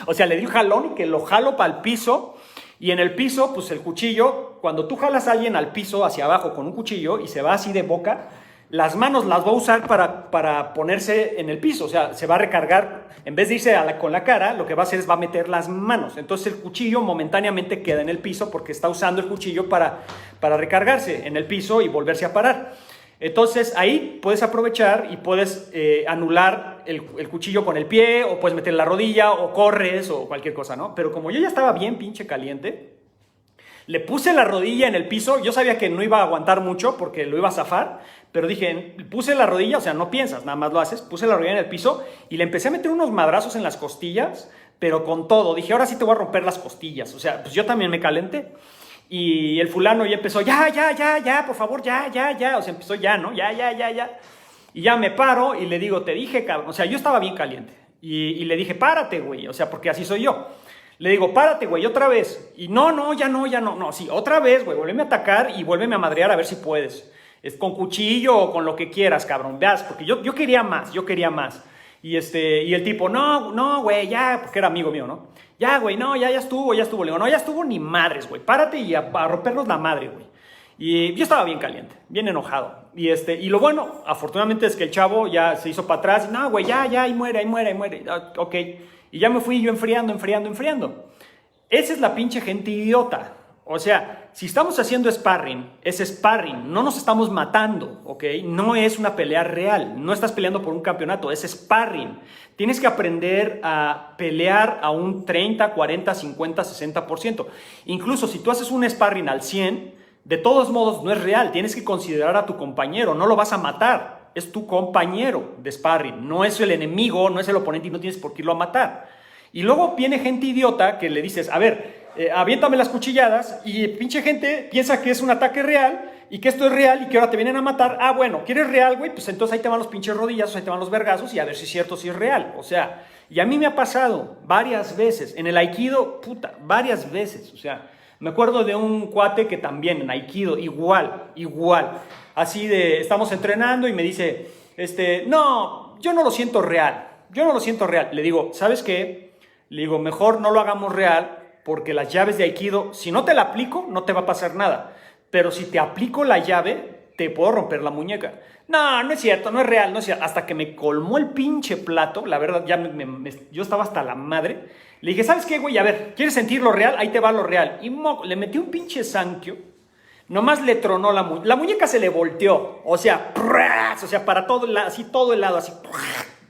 O sea, le di un jalón y que lo jalo para el piso. Y en el piso, pues el cuchillo, cuando tú jalas a alguien al piso hacia abajo con un cuchillo y se va así de boca, las manos las va a usar para ponerse en el piso. O sea, se va a recargar, en vez de irse con la cara, lo que va a hacer es va a meter las manos. Entonces el cuchillo momentáneamente queda en el piso porque está usando el cuchillo para recargarse en el piso y volverse a parar. Entonces ahí puedes aprovechar y puedes anular el cuchillo con el pie, o puedes meter la rodilla, o corres, o cualquier cosa, ¿no? Pero como yo ya estaba bien pinche caliente, le puse la rodilla en el piso. Yo sabía que no iba a aguantar mucho porque lo iba a zafar, pero dije, puse la rodilla, o sea, no piensas, nada más lo haces. Puse la rodilla en el piso y le empecé a meter unos madrazos en las costillas, pero con todo. Dije, ahora sí te voy a romper las costillas. O sea, pues yo también me calenté. Y el fulano ya empezó, ya, por favor, ya. O sea, empezó ya, ¿no? Ya. Y ya me paro y le digo, te dije, cabrón. O sea, yo estaba bien caliente. Y le dije, párate, güey. O sea, porque así soy yo. Le digo, párate, güey, otra vez. Y ya no. No, sí, otra vez, güey. Vuélveme a atacar y vuélveme a madrear a ver si puedes. Es con cuchillo o con lo que quieras, cabrón. Veas, porque yo quería más. Y el tipo, no, güey, ya, porque era amigo mío, ¿no? Ya, güey, no, ya estuvo. Le digo, no, ya estuvo ni madres, güey. Párate y a rompernos la madre, güey. Y yo estaba bien caliente, bien enojado. Y lo bueno, afortunadamente, es que el chavo ya se hizo para atrás. No, güey, ya, ahí muere. Ok. Y ya me fui yo enfriando. Esa es la pinche gente idiota. O sea, si estamos haciendo sparring, es sparring, no nos estamos matando, ¿ok? No es una pelea real, no estás peleando por un campeonato, es sparring. Tienes que aprender a pelear a un 30, 40, 50, 60%. Incluso si tú haces un sparring al 100, de todos modos no es real, tienes que considerar a tu compañero, no lo vas a matar, es tu compañero de sparring, no es el enemigo, no es el oponente y no tienes por qué irlo a matar. Y luego viene gente idiota que le dices, a ver, aviéntame las cuchilladas, y pinche gente piensa que es un ataque real y que esto es real y que ahora te vienen a matar. Bueno, ¿quieres real, güey? Pues entonces ahí te van los pinches rodillazos, ahí te van los vergazos y a ver si es cierto, si es real. O sea, Y a mí me ha pasado varias veces. En el Aikido, puta, varias veces. O sea, me acuerdo de un cuate que también en Aikido, igual. Así de, estamos entrenando y me dice, no, yo no lo siento real. Le digo, ¿sabes qué? Le digo, mejor no lo hagamos real porque las llaves de Aikido, si no te la aplico, no te va a pasar nada. Pero si te aplico la llave, te puedo romper la muñeca. No, no es cierto, no es real, no es cierto. Hasta que me colmó el pinche plato, la verdad, ya yo estaba hasta la madre. Le dije, ¿sabes qué, güey? A ver, ¿quieres sentir lo real? Ahí te va lo real. Y le metí un pinche sankyo. Nomás le tronó la muñeca. La muñeca se le volteó. O sea, para todo el lado, así todo el lado, así.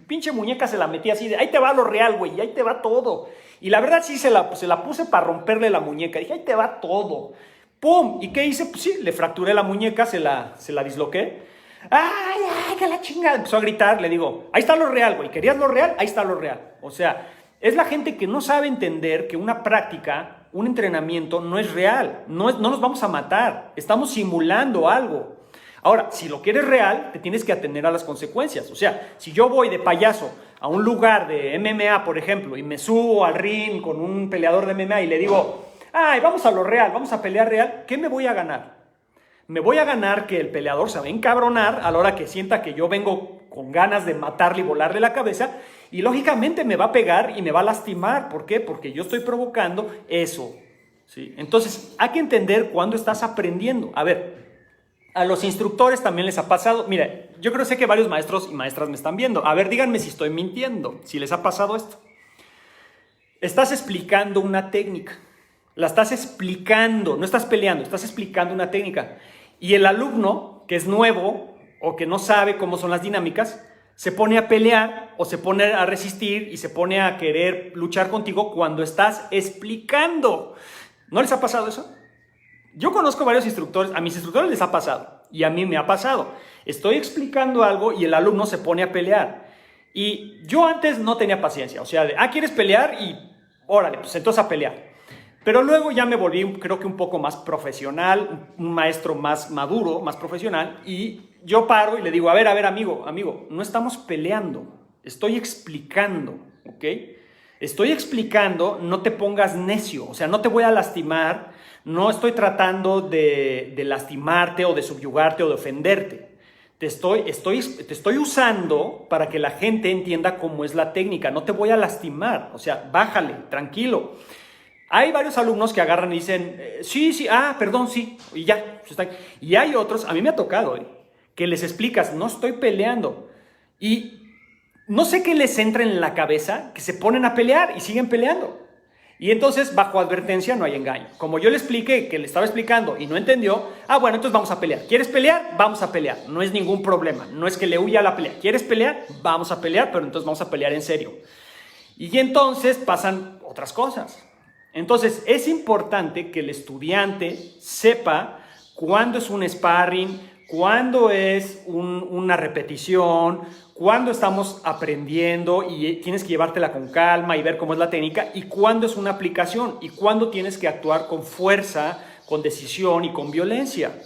Pinche muñeca se la metí así de, ahí te va lo real, güey, ahí te va todo. Y la verdad sí se la puse para romperle la muñeca. Dije, ahí te va todo. ¡Pum! ¿Y qué hice? Pues sí, le fracturé la muñeca, se la disloqué. ¡Ay, que la chingada! Empezó a gritar, le digo, ahí está lo real, güey. ¿Querías lo real? Ahí está lo real. O sea, es la gente que no sabe entender que una práctica, un entrenamiento no es real. No nos vamos a matar. Estamos simulando algo. Ahora, si lo quieres real, te tienes que atener a las consecuencias. O sea, si yo voy de payaso a un lugar de MMA, por ejemplo, y me subo al ring con un peleador de MMA y le digo, ay, vamos a lo real, vamos a pelear real, ¿qué me voy a ganar? Me voy a ganar que el peleador se va a encabronar a la hora que sienta que yo vengo con ganas de matarle y volarle la cabeza y lógicamente me va a pegar y me va a lastimar. ¿Por qué? Porque yo estoy provocando eso, ¿sí? Entonces, hay que entender cuándo estás aprendiendo. A ver, a los instructores también les ha pasado. Mira, yo sé que varios maestros y maestras me están viendo. A ver, díganme si estoy mintiendo, si les ha pasado esto. Estás explicando una técnica. La estás explicando, no estás peleando, estás explicando una técnica. Y el alumno, que es nuevo o que no sabe cómo son las dinámicas, se pone a pelear o se pone a resistir y se pone a querer luchar contigo cuando estás explicando. ¿No les ha pasado eso? Yo conozco varios instructores, a mis instructores les ha pasado y a mí me ha pasado. Estoy explicando algo y el alumno se pone a pelear. Y yo antes no tenía paciencia, o sea, ¿quieres pelear? Y órale, pues entonces a pelear. Pero luego ya me volví, creo que un poco más profesional, un maestro más maduro, más profesional, y yo paro y le digo, a ver, amigo, no estamos peleando, estoy explicando, ¿ok? Estoy explicando, no te pongas necio, o sea, no te voy a lastimar, no estoy tratando de lastimarte o de subyugarte o de ofenderte. Te estoy usando para que la gente entienda cómo es la técnica, no te voy a lastimar, o sea, bájale, tranquilo. Hay varios alumnos que agarran y dicen, sí, perdón, sí, y ya. Y hay otros, a mí me ha tocado, que les explicas, no estoy peleando. Y no sé qué les entra en la cabeza, que se ponen a pelear y siguen peleando. Y entonces, bajo advertencia, no hay engaño. Como yo le expliqué, que le estaba explicando y no entendió, bueno, entonces vamos a pelear. ¿Quieres pelear? Vamos a pelear. No es ningún problema, no es que le huya a la pelea. ¿Quieres pelear? Vamos a pelear, pero entonces vamos a pelear en serio. Y entonces pasan otras cosas. Entonces, es importante que el estudiante sepa cuándo es un sparring, cuándo es una repetición, cuándo estamos aprendiendo y tienes que llevártela con calma y ver cómo es la técnica, y cuándo es una aplicación y cuándo tienes que actuar con fuerza, con decisión y con violencia.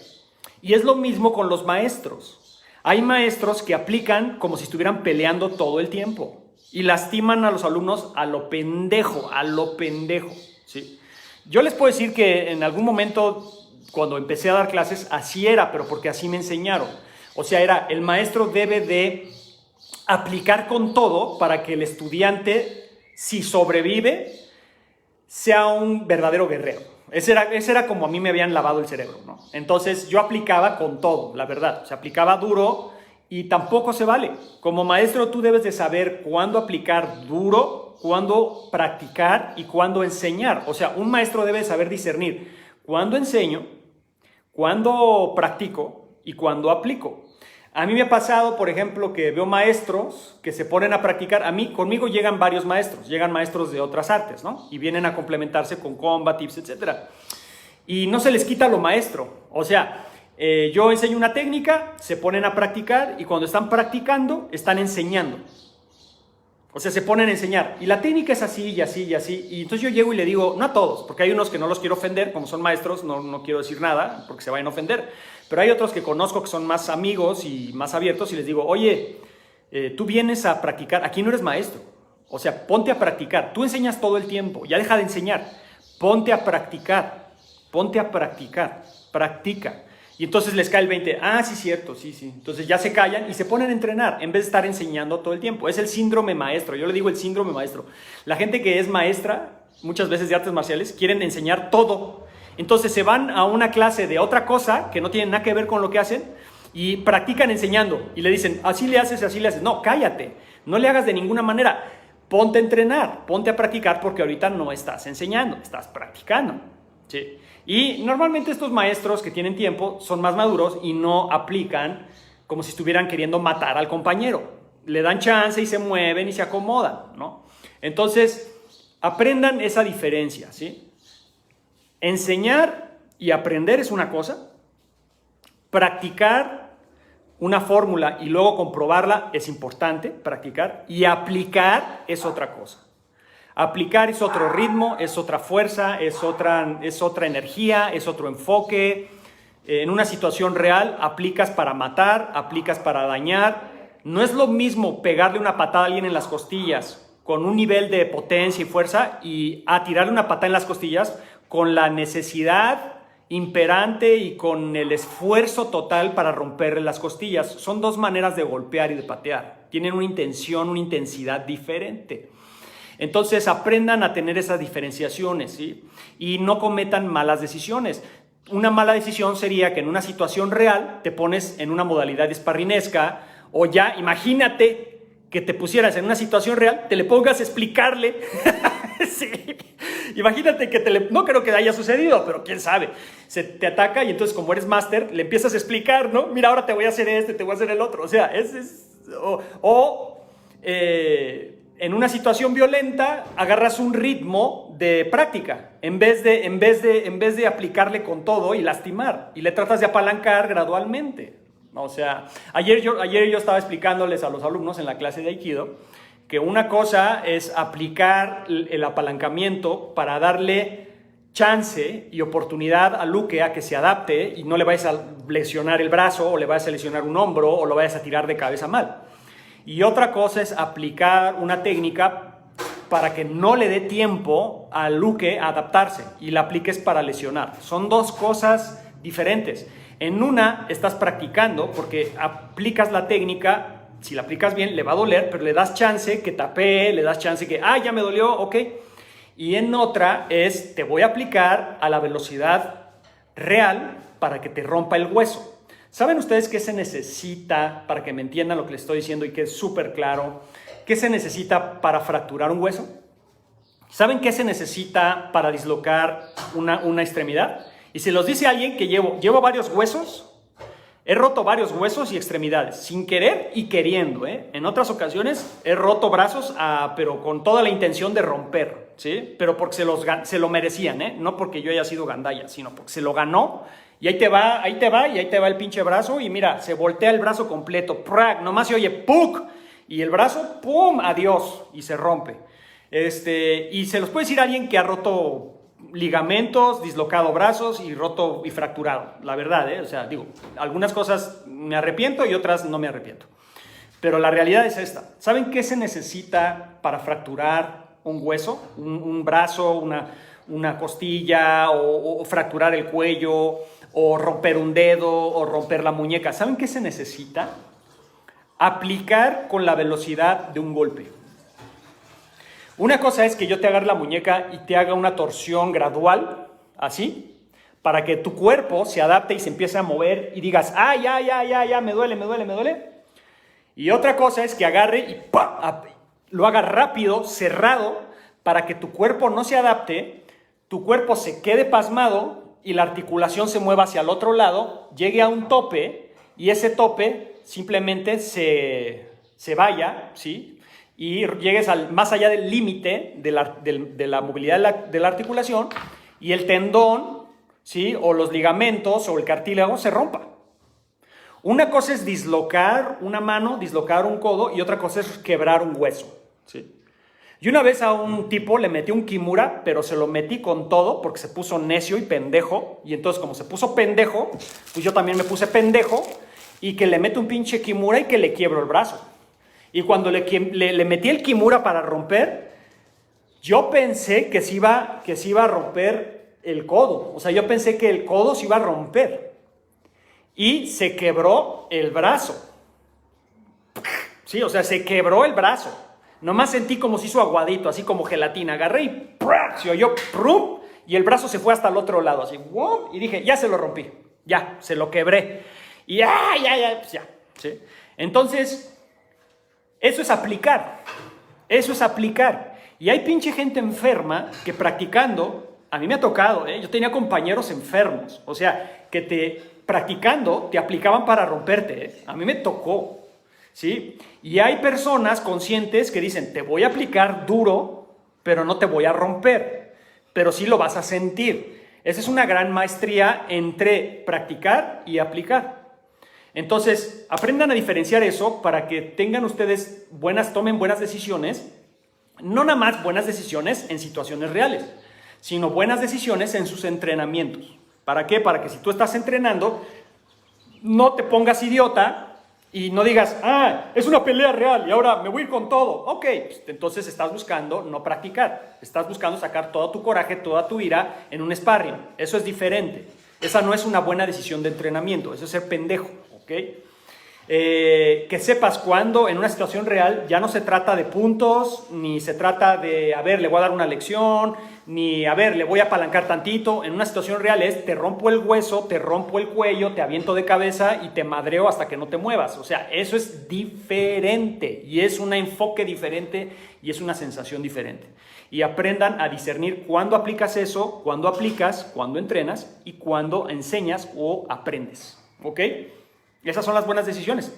Y es lo mismo con los maestros. Hay maestros que aplican como si estuvieran peleando todo el tiempo y lastiman a los alumnos a lo pendejo, ¿sí? Yo les puedo decir que en algún momento, cuando empecé a dar clases, así era, pero porque así me enseñaron. O sea, el maestro debe de aplicar con todo para que el estudiante, si sobrevive, sea un verdadero guerrero. Ese era como a mí me habían lavado el cerebro, ¿no? Entonces yo aplicaba con todo, la verdad. O sea, aplicaba duro y tampoco se vale. Como maestro tú debes de saber cuándo aplicar duro, cuándo practicar y cuándo enseñar. O sea, un maestro debe saber discernir cuándo enseño, cuándo practico y cuándo aplico. A mí me ha pasado, por ejemplo, que veo maestros que se ponen a practicar. Conmigo llegan varios maestros, llegan maestros de otras artes, ¿no? Y vienen a complementarse con combatives, etc. Y no se les quita lo maestro. O sea, yo enseño una técnica, se ponen a practicar y cuando están practicando, están enseñando. O sea, se ponen a enseñar. Y la técnica es así y así y así. Y entonces yo llego y le digo, no a todos, porque hay unos que no los quiero ofender, como son maestros, no quiero decir nada, porque se vayan a ofender. Pero hay otros que conozco que son más amigos y más abiertos y les digo, oye, tú vienes a practicar, aquí no eres maestro. O sea, ponte a practicar. Tú enseñas todo el tiempo, ya deja de enseñar. Ponte a practicar, practica. Y entonces les cae el 20, sí, cierto, sí. Entonces ya se callan y se ponen a entrenar en vez de estar enseñando todo el tiempo. Es el síndrome maestro, yo le digo el síndrome maestro. La gente que es maestra, muchas veces de artes marciales, quieren enseñar todo. Entonces se van a una clase de otra cosa que no tiene nada que ver con lo que hacen y practican enseñando. Y le dicen, así le haces, así le haces. No, cállate, no le hagas de ninguna manera. Ponte a entrenar, ponte a practicar porque ahorita no estás enseñando, estás practicando. ¿Sí? Y normalmente estos maestros que tienen tiempo son más maduros y no aplican como si estuvieran queriendo matar al compañero. Le dan chance y se mueven y se acomodan, ¿no? Entonces, aprendan esa diferencia, ¿sí? Enseñar y aprender es una cosa. Practicar una fórmula y luego comprobarla es importante, practicar. Y aplicar es otra cosa. Aplicar es otro ritmo, es otra fuerza, es otra energía, es otro enfoque. En una situación real aplicas para matar, aplicas para dañar. No es lo mismo pegarle una patada a alguien en las costillas con un nivel de potencia y fuerza y tirarle una patada en las costillas con la necesidad imperante y con el esfuerzo total para romperle las costillas. Son dos maneras de golpear y de patear. Tienen una intención, una intensidad diferente. Entonces aprendan a tener esas diferenciaciones, ¿sí? Y no cometan malas decisiones. Una mala decisión sería que en una situación real te pones en una modalidad esparrinesca o ya, imagínate que te pusieras en una situación real, te le pongas a explicarle. Sí. Imagínate que no creo que haya sucedido, pero quién sabe. Se te ataca y entonces como eres máster, le empiezas a explicar, ¿no? Mira, ahora te voy a hacer te voy a hacer el otro. O sea, en una situación violenta agarras un ritmo de práctica en vez de aplicarle con todo y lastimar y le tratas de apalancar gradualmente. O sea, ayer yo estaba explicándoles a los alumnos en la clase de Aikido que una cosa es aplicar el apalancamiento para darle chance y oportunidad a Luke a que se adapte y no le vayas a lesionar el brazo o le vayas a lesionar un hombro o lo vayas a tirar de cabeza mal. Y otra cosa es aplicar una técnica para que no le dé tiempo a Luke a adaptarse y la apliques para lesionar. Son dos cosas diferentes. En una estás practicando porque aplicas la técnica, si la aplicas bien le va a doler, pero le das chance que tapee, le das chance que, ya me dolió, ok. Y en otra es, te voy a aplicar a la velocidad real para que te rompa el hueso. ¿Saben ustedes qué se necesita, para que me entiendan lo que les estoy diciendo y que es súper claro, qué se necesita para fracturar un hueso? ¿Saben qué se necesita para dislocar una extremidad? Y se los dice alguien que llevo varios huesos, he roto varios huesos y extremidades, sin querer y queriendo, ¿eh? En otras ocasiones he roto brazos, pero con toda la intención de romper, ¿sí? Pero porque se lo merecían, ¿eh? No porque yo haya sido gandalla, sino porque se lo ganó. Y ahí te va el pinche brazo y mira, se voltea el brazo completo, ¡prac! Nomás se oye ¡puc! Y el brazo, ¡pum! Adiós, y se rompe. Y se los puede decir a alguien que ha roto ligamentos, dislocado brazos y roto y fracturado, la verdad, ¿eh? O sea, digo, algunas cosas me arrepiento y otras no me arrepiento. Pero la realidad es esta. ¿Saben qué se necesita para fracturar un hueso? Un brazo, una costilla o fracturar el cuello o romper un dedo o romper la muñeca. ¿Saben qué se necesita? Aplicar con la velocidad de un golpe. Una cosa es que yo te agarre la muñeca y te haga una torsión gradual, así, para que tu cuerpo se adapte y se empiece a mover y digas, ya, me duele. Y otra cosa es que agarre y ¡pam! Lo haga rápido, cerrado, para que tu cuerpo no se adapte, tu cuerpo se quede pasmado y la articulación se mueva hacia el otro lado, llegue a un tope y ese tope simplemente se vaya, ¿sí? Y llegues más allá del límite de la movilidad de la articulación y el tendón, ¿sí? O los ligamentos o el cartílago se rompa. Una cosa es dislocar una mano, dislocar un codo y otra cosa es quebrar un hueso, ¿sí? Y una vez a un tipo le metí un kimura, pero se lo metí con todo porque se puso necio y pendejo. Y entonces como se puso pendejo, pues yo también me puse pendejo y que le meto un pinche kimura y que le quiebro el brazo. Y cuando le metí el kimura para romper, yo pensé que se iba a romper el codo. O sea, yo pensé que el codo se iba a romper. Y se quebró el brazo. Sí, o sea, se quebró el brazo. Nomás sentí como se hizo aguadito, así como gelatina. Agarré y se oyó ¡prum! Y el brazo se fue hasta el otro lado, así. ¡Wum! Y dije, ya se lo rompí. Ya, se lo quebré. Y pues ya. ¿Sí? Entonces, eso es aplicar. Eso es aplicar. Y hay pinche gente enferma que practicando, a mí me ha tocado, yo tenía compañeros enfermos. O sea, que practicando te aplicaban para romperte. A mí me tocó. ¿Sí? Y hay personas conscientes que dicen, te voy a aplicar duro, pero no te voy a romper, pero sí lo vas a sentir. Esa es una gran maestría entre practicar y aplicar. Entonces, aprendan a diferenciar eso para que tengan ustedes tomen buenas decisiones, no nada más buenas decisiones en situaciones reales, sino buenas decisiones en sus entrenamientos. ¿Para qué? Para que si tú estás entrenando, no te pongas idiota y no digas, es una pelea real y ahora me voy a ir con todo. Ok, pues entonces estás buscando no practicar. Estás buscando sacar todo tu coraje, toda tu ira en un sparring. Eso es diferente. Esa no es una buena decisión de entrenamiento. Eso es ser pendejo, ¿ok? Que sepas cuando en una situación real ya no se trata de puntos, ni se trata de, le voy a dar una lección, ni, le voy a apalancar tantito. En una situación real es, te rompo el hueso, te rompo el cuello, te aviento de cabeza y te madreo hasta que no te muevas. O sea, eso es diferente y es un enfoque diferente y es una sensación diferente. Y aprendan a discernir cuándo aplicas eso, cuándo aplicas, cuándo entrenas y cuándo enseñas o aprendes, ¿ok? Esas son las buenas decisiones.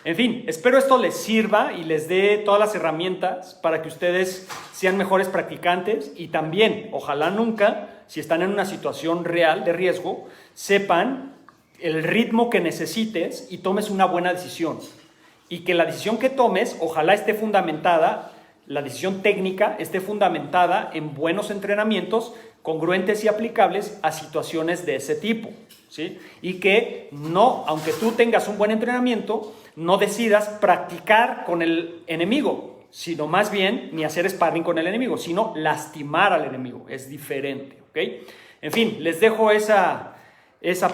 En fin, espero esto les sirva y les dé todas las herramientas para que ustedes sean mejores practicantes y también, ojalá nunca, si están en una situación real de riesgo, sepan el ritmo que necesites y tomes una buena decisión. Y que la decisión que tomes, ojalá esté fundamentada, la decisión técnica esté fundamentada en buenos entrenamientos congruentes y aplicables a situaciones de ese tipo. ¿Sí? Y que no, aunque tú tengas un buen entrenamiento, no decidas practicar con el enemigo, sino más bien ni hacer sparring con el enemigo, sino lastimar al enemigo. Es diferente, ¿ok? En fin, les dejo esa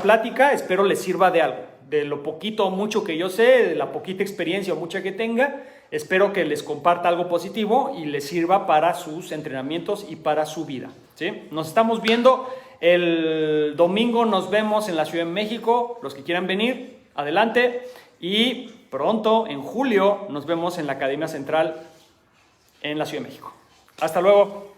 plática, espero les sirva de algo. De lo poquito o mucho que yo sé, de la poquita experiencia o mucha que tenga, espero que les comparta algo positivo y les sirva para sus entrenamientos y para su vida, ¿sí? Nos estamos viendo. El domingo nos vemos en la Ciudad de México. Los que quieran venir, adelante. Y pronto, en julio, nos vemos en la Academia Central en la Ciudad de México. Hasta luego.